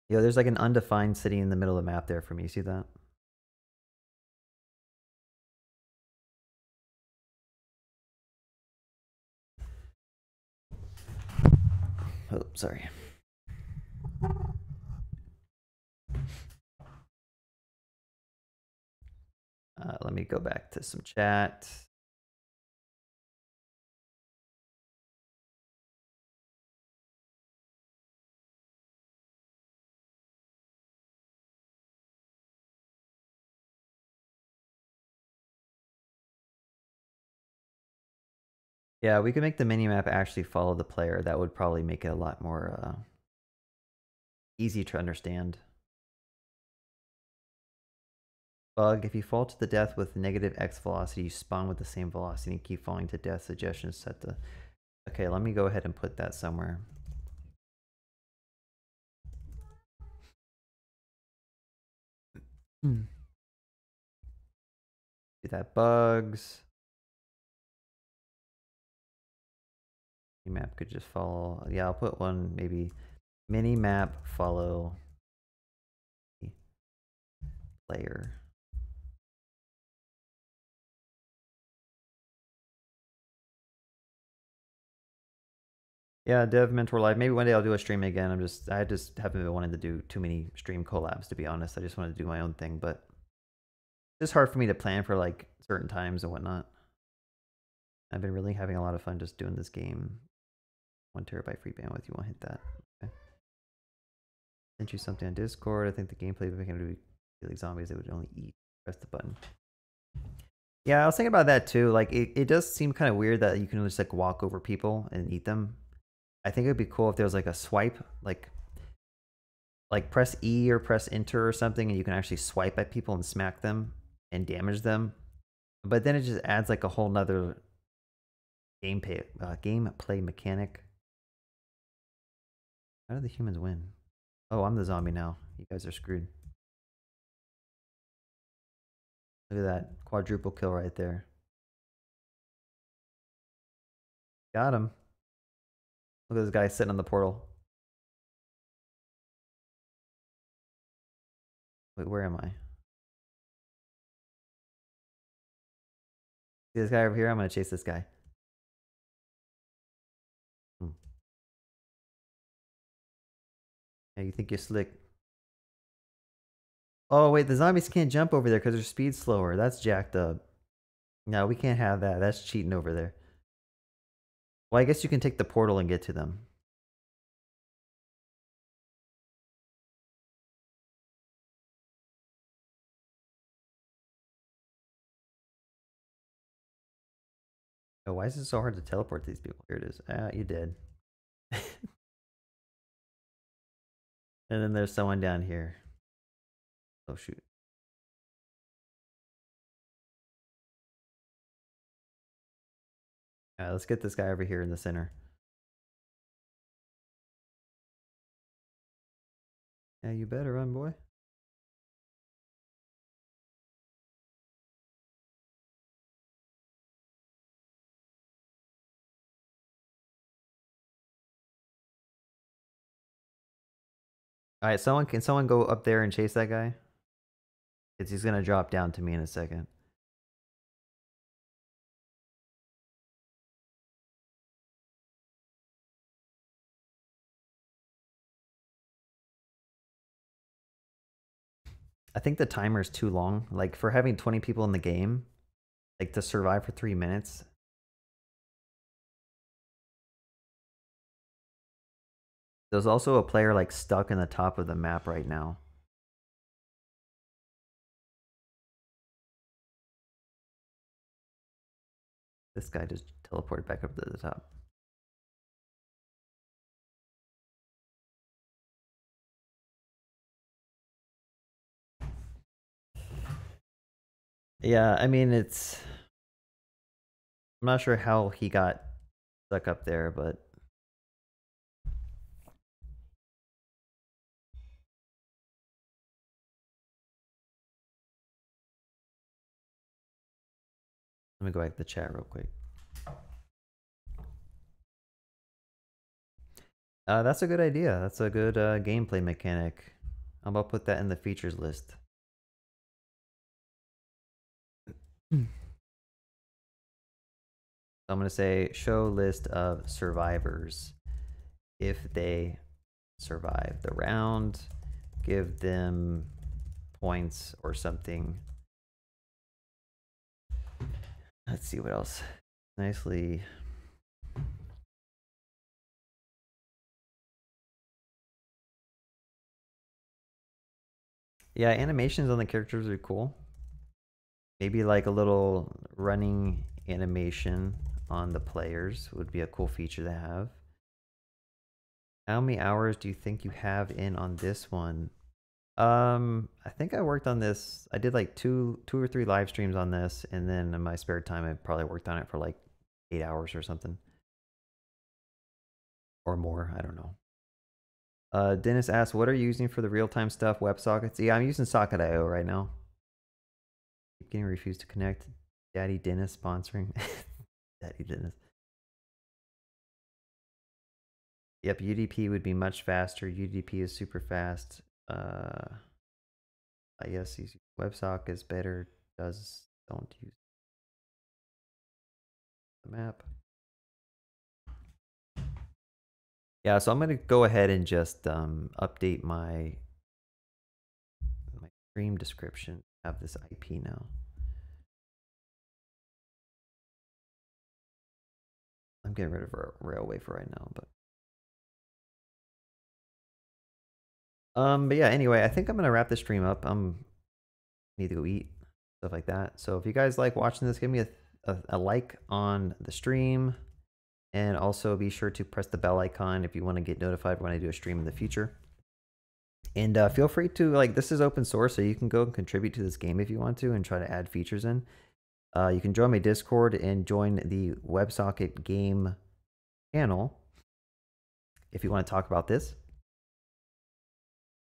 Yo, there's like an undefined city in the middle of the map there for me. You see that? Oh, sorry. Let me go back to some chat. Yeah, we could make the minimap actually follow the player. That would probably make it a lot more easy to understand. Bug, if you fall to the death with negative X velocity, you spawn with the same velocity and keep falling to death. Suggestion set to... Okay, let me go ahead and put that somewhere. Do that bugs. Map could just follow. Yeah, I'll put one maybe mini map follow player. Yeah, Dev Mentor Live. Maybe one day I'll do a stream again. I just haven't been wanting to do too many stream collabs, to be honest. I just want to do my own thing, but it's hard for me to plan for like certain times and whatnot. I've been really having a lot of fun just doing this game. 1 terabyte free bandwidth. You want to hit that? Okay. Sent you something on Discord. I think the gameplay would make them do like zombies. They would only eat. Press the button. Yeah, I was thinking about that too. Like, it does seem kind of weird that you can just like walk over people and eat them. I think it would be cool if there was like a swipe, like press E or press enter or something, and you can actually swipe at people and smack them and damage them. But then it just adds like a whole nother gameplay mechanic. How do the humans win? Oh, I'm the zombie now. You guys are screwed. Look at that quadruple kill right there. Got him. Look at this guy sitting on the portal. Wait, where am I? See this guy over here? I'm gonna chase this guy. Hmm. Yeah, you think you're slick. Oh, wait, the zombies can't jump over there because their speed's slower. That's jacked up. No, we can't have that. That's cheating over there. Well, I guess you can take the portal and get to them. Oh, why is it so hard to teleport these people? Here it is. Ah, you did. And then there's someone down here. Oh, shoot. Alright, let's get this guy over here in the center. Yeah, you better run, boy. Alright, can someone go up there and chase that guy? Because he's gonna drop down to me in a second. I think the timer is too long. Like, for having 20 people in the game, like, to survive for 3 minutes. There's also a player, like, stuck in the top of the map right now. This guy just teleported back up to the top. Yeah, I mean, I'm not sure how he got stuck up there, but let me go back to the chat real quick. That's a good idea. That's a good gameplay mechanic. I'm about to put that in the features list. I'm going to say show list of survivors. If they survive the round, give them points or something. Let's see what else. Nicely. Yeah, animations on the characters are cool. Maybe like a little running animation on the players would be a cool feature to have. How many hours do you think you have in on this one? I think I worked on this. I did like two or three live streams on this, and then in my spare time, I probably worked on it for like 8 hours or something, or more. I don't know. Dennis asked, "What are you using for the real-time stuff? WebSockets?" Yeah, I'm using Socket.io right now. Keep getting refused to connect. Daddy Dennis sponsoring. Daddy Dennis. Yep, UDP would be much faster. UDP is super fast. I guess WebSocket is better. Don't use the map. Yeah, so I'm gonna go ahead and just update my stream description. I have this IP now. I'm getting rid of Railway for right now, but yeah. Anyway, I think I'm gonna wrap this stream up. Need to go eat, stuff like that. So if you guys like watching this, give me a like on the stream, and also be sure to press the bell icon if you want to get notified when I do a stream in the future. And feel free to, like, this is open source, so you can go and contribute to this game if you want to and try to add features in. You can join my Discord and join the WebSocket game channel if you want to talk about this.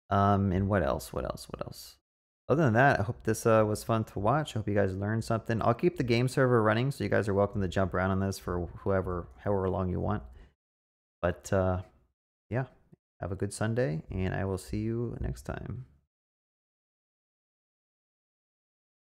And what else? What else? What else? Other than that, I hope this was fun to watch. I hope you guys learned something. I'll keep the game server running, so you guys are welcome to jump around on this for however long you want. But yeah, have a good Sunday, and I will see you next time.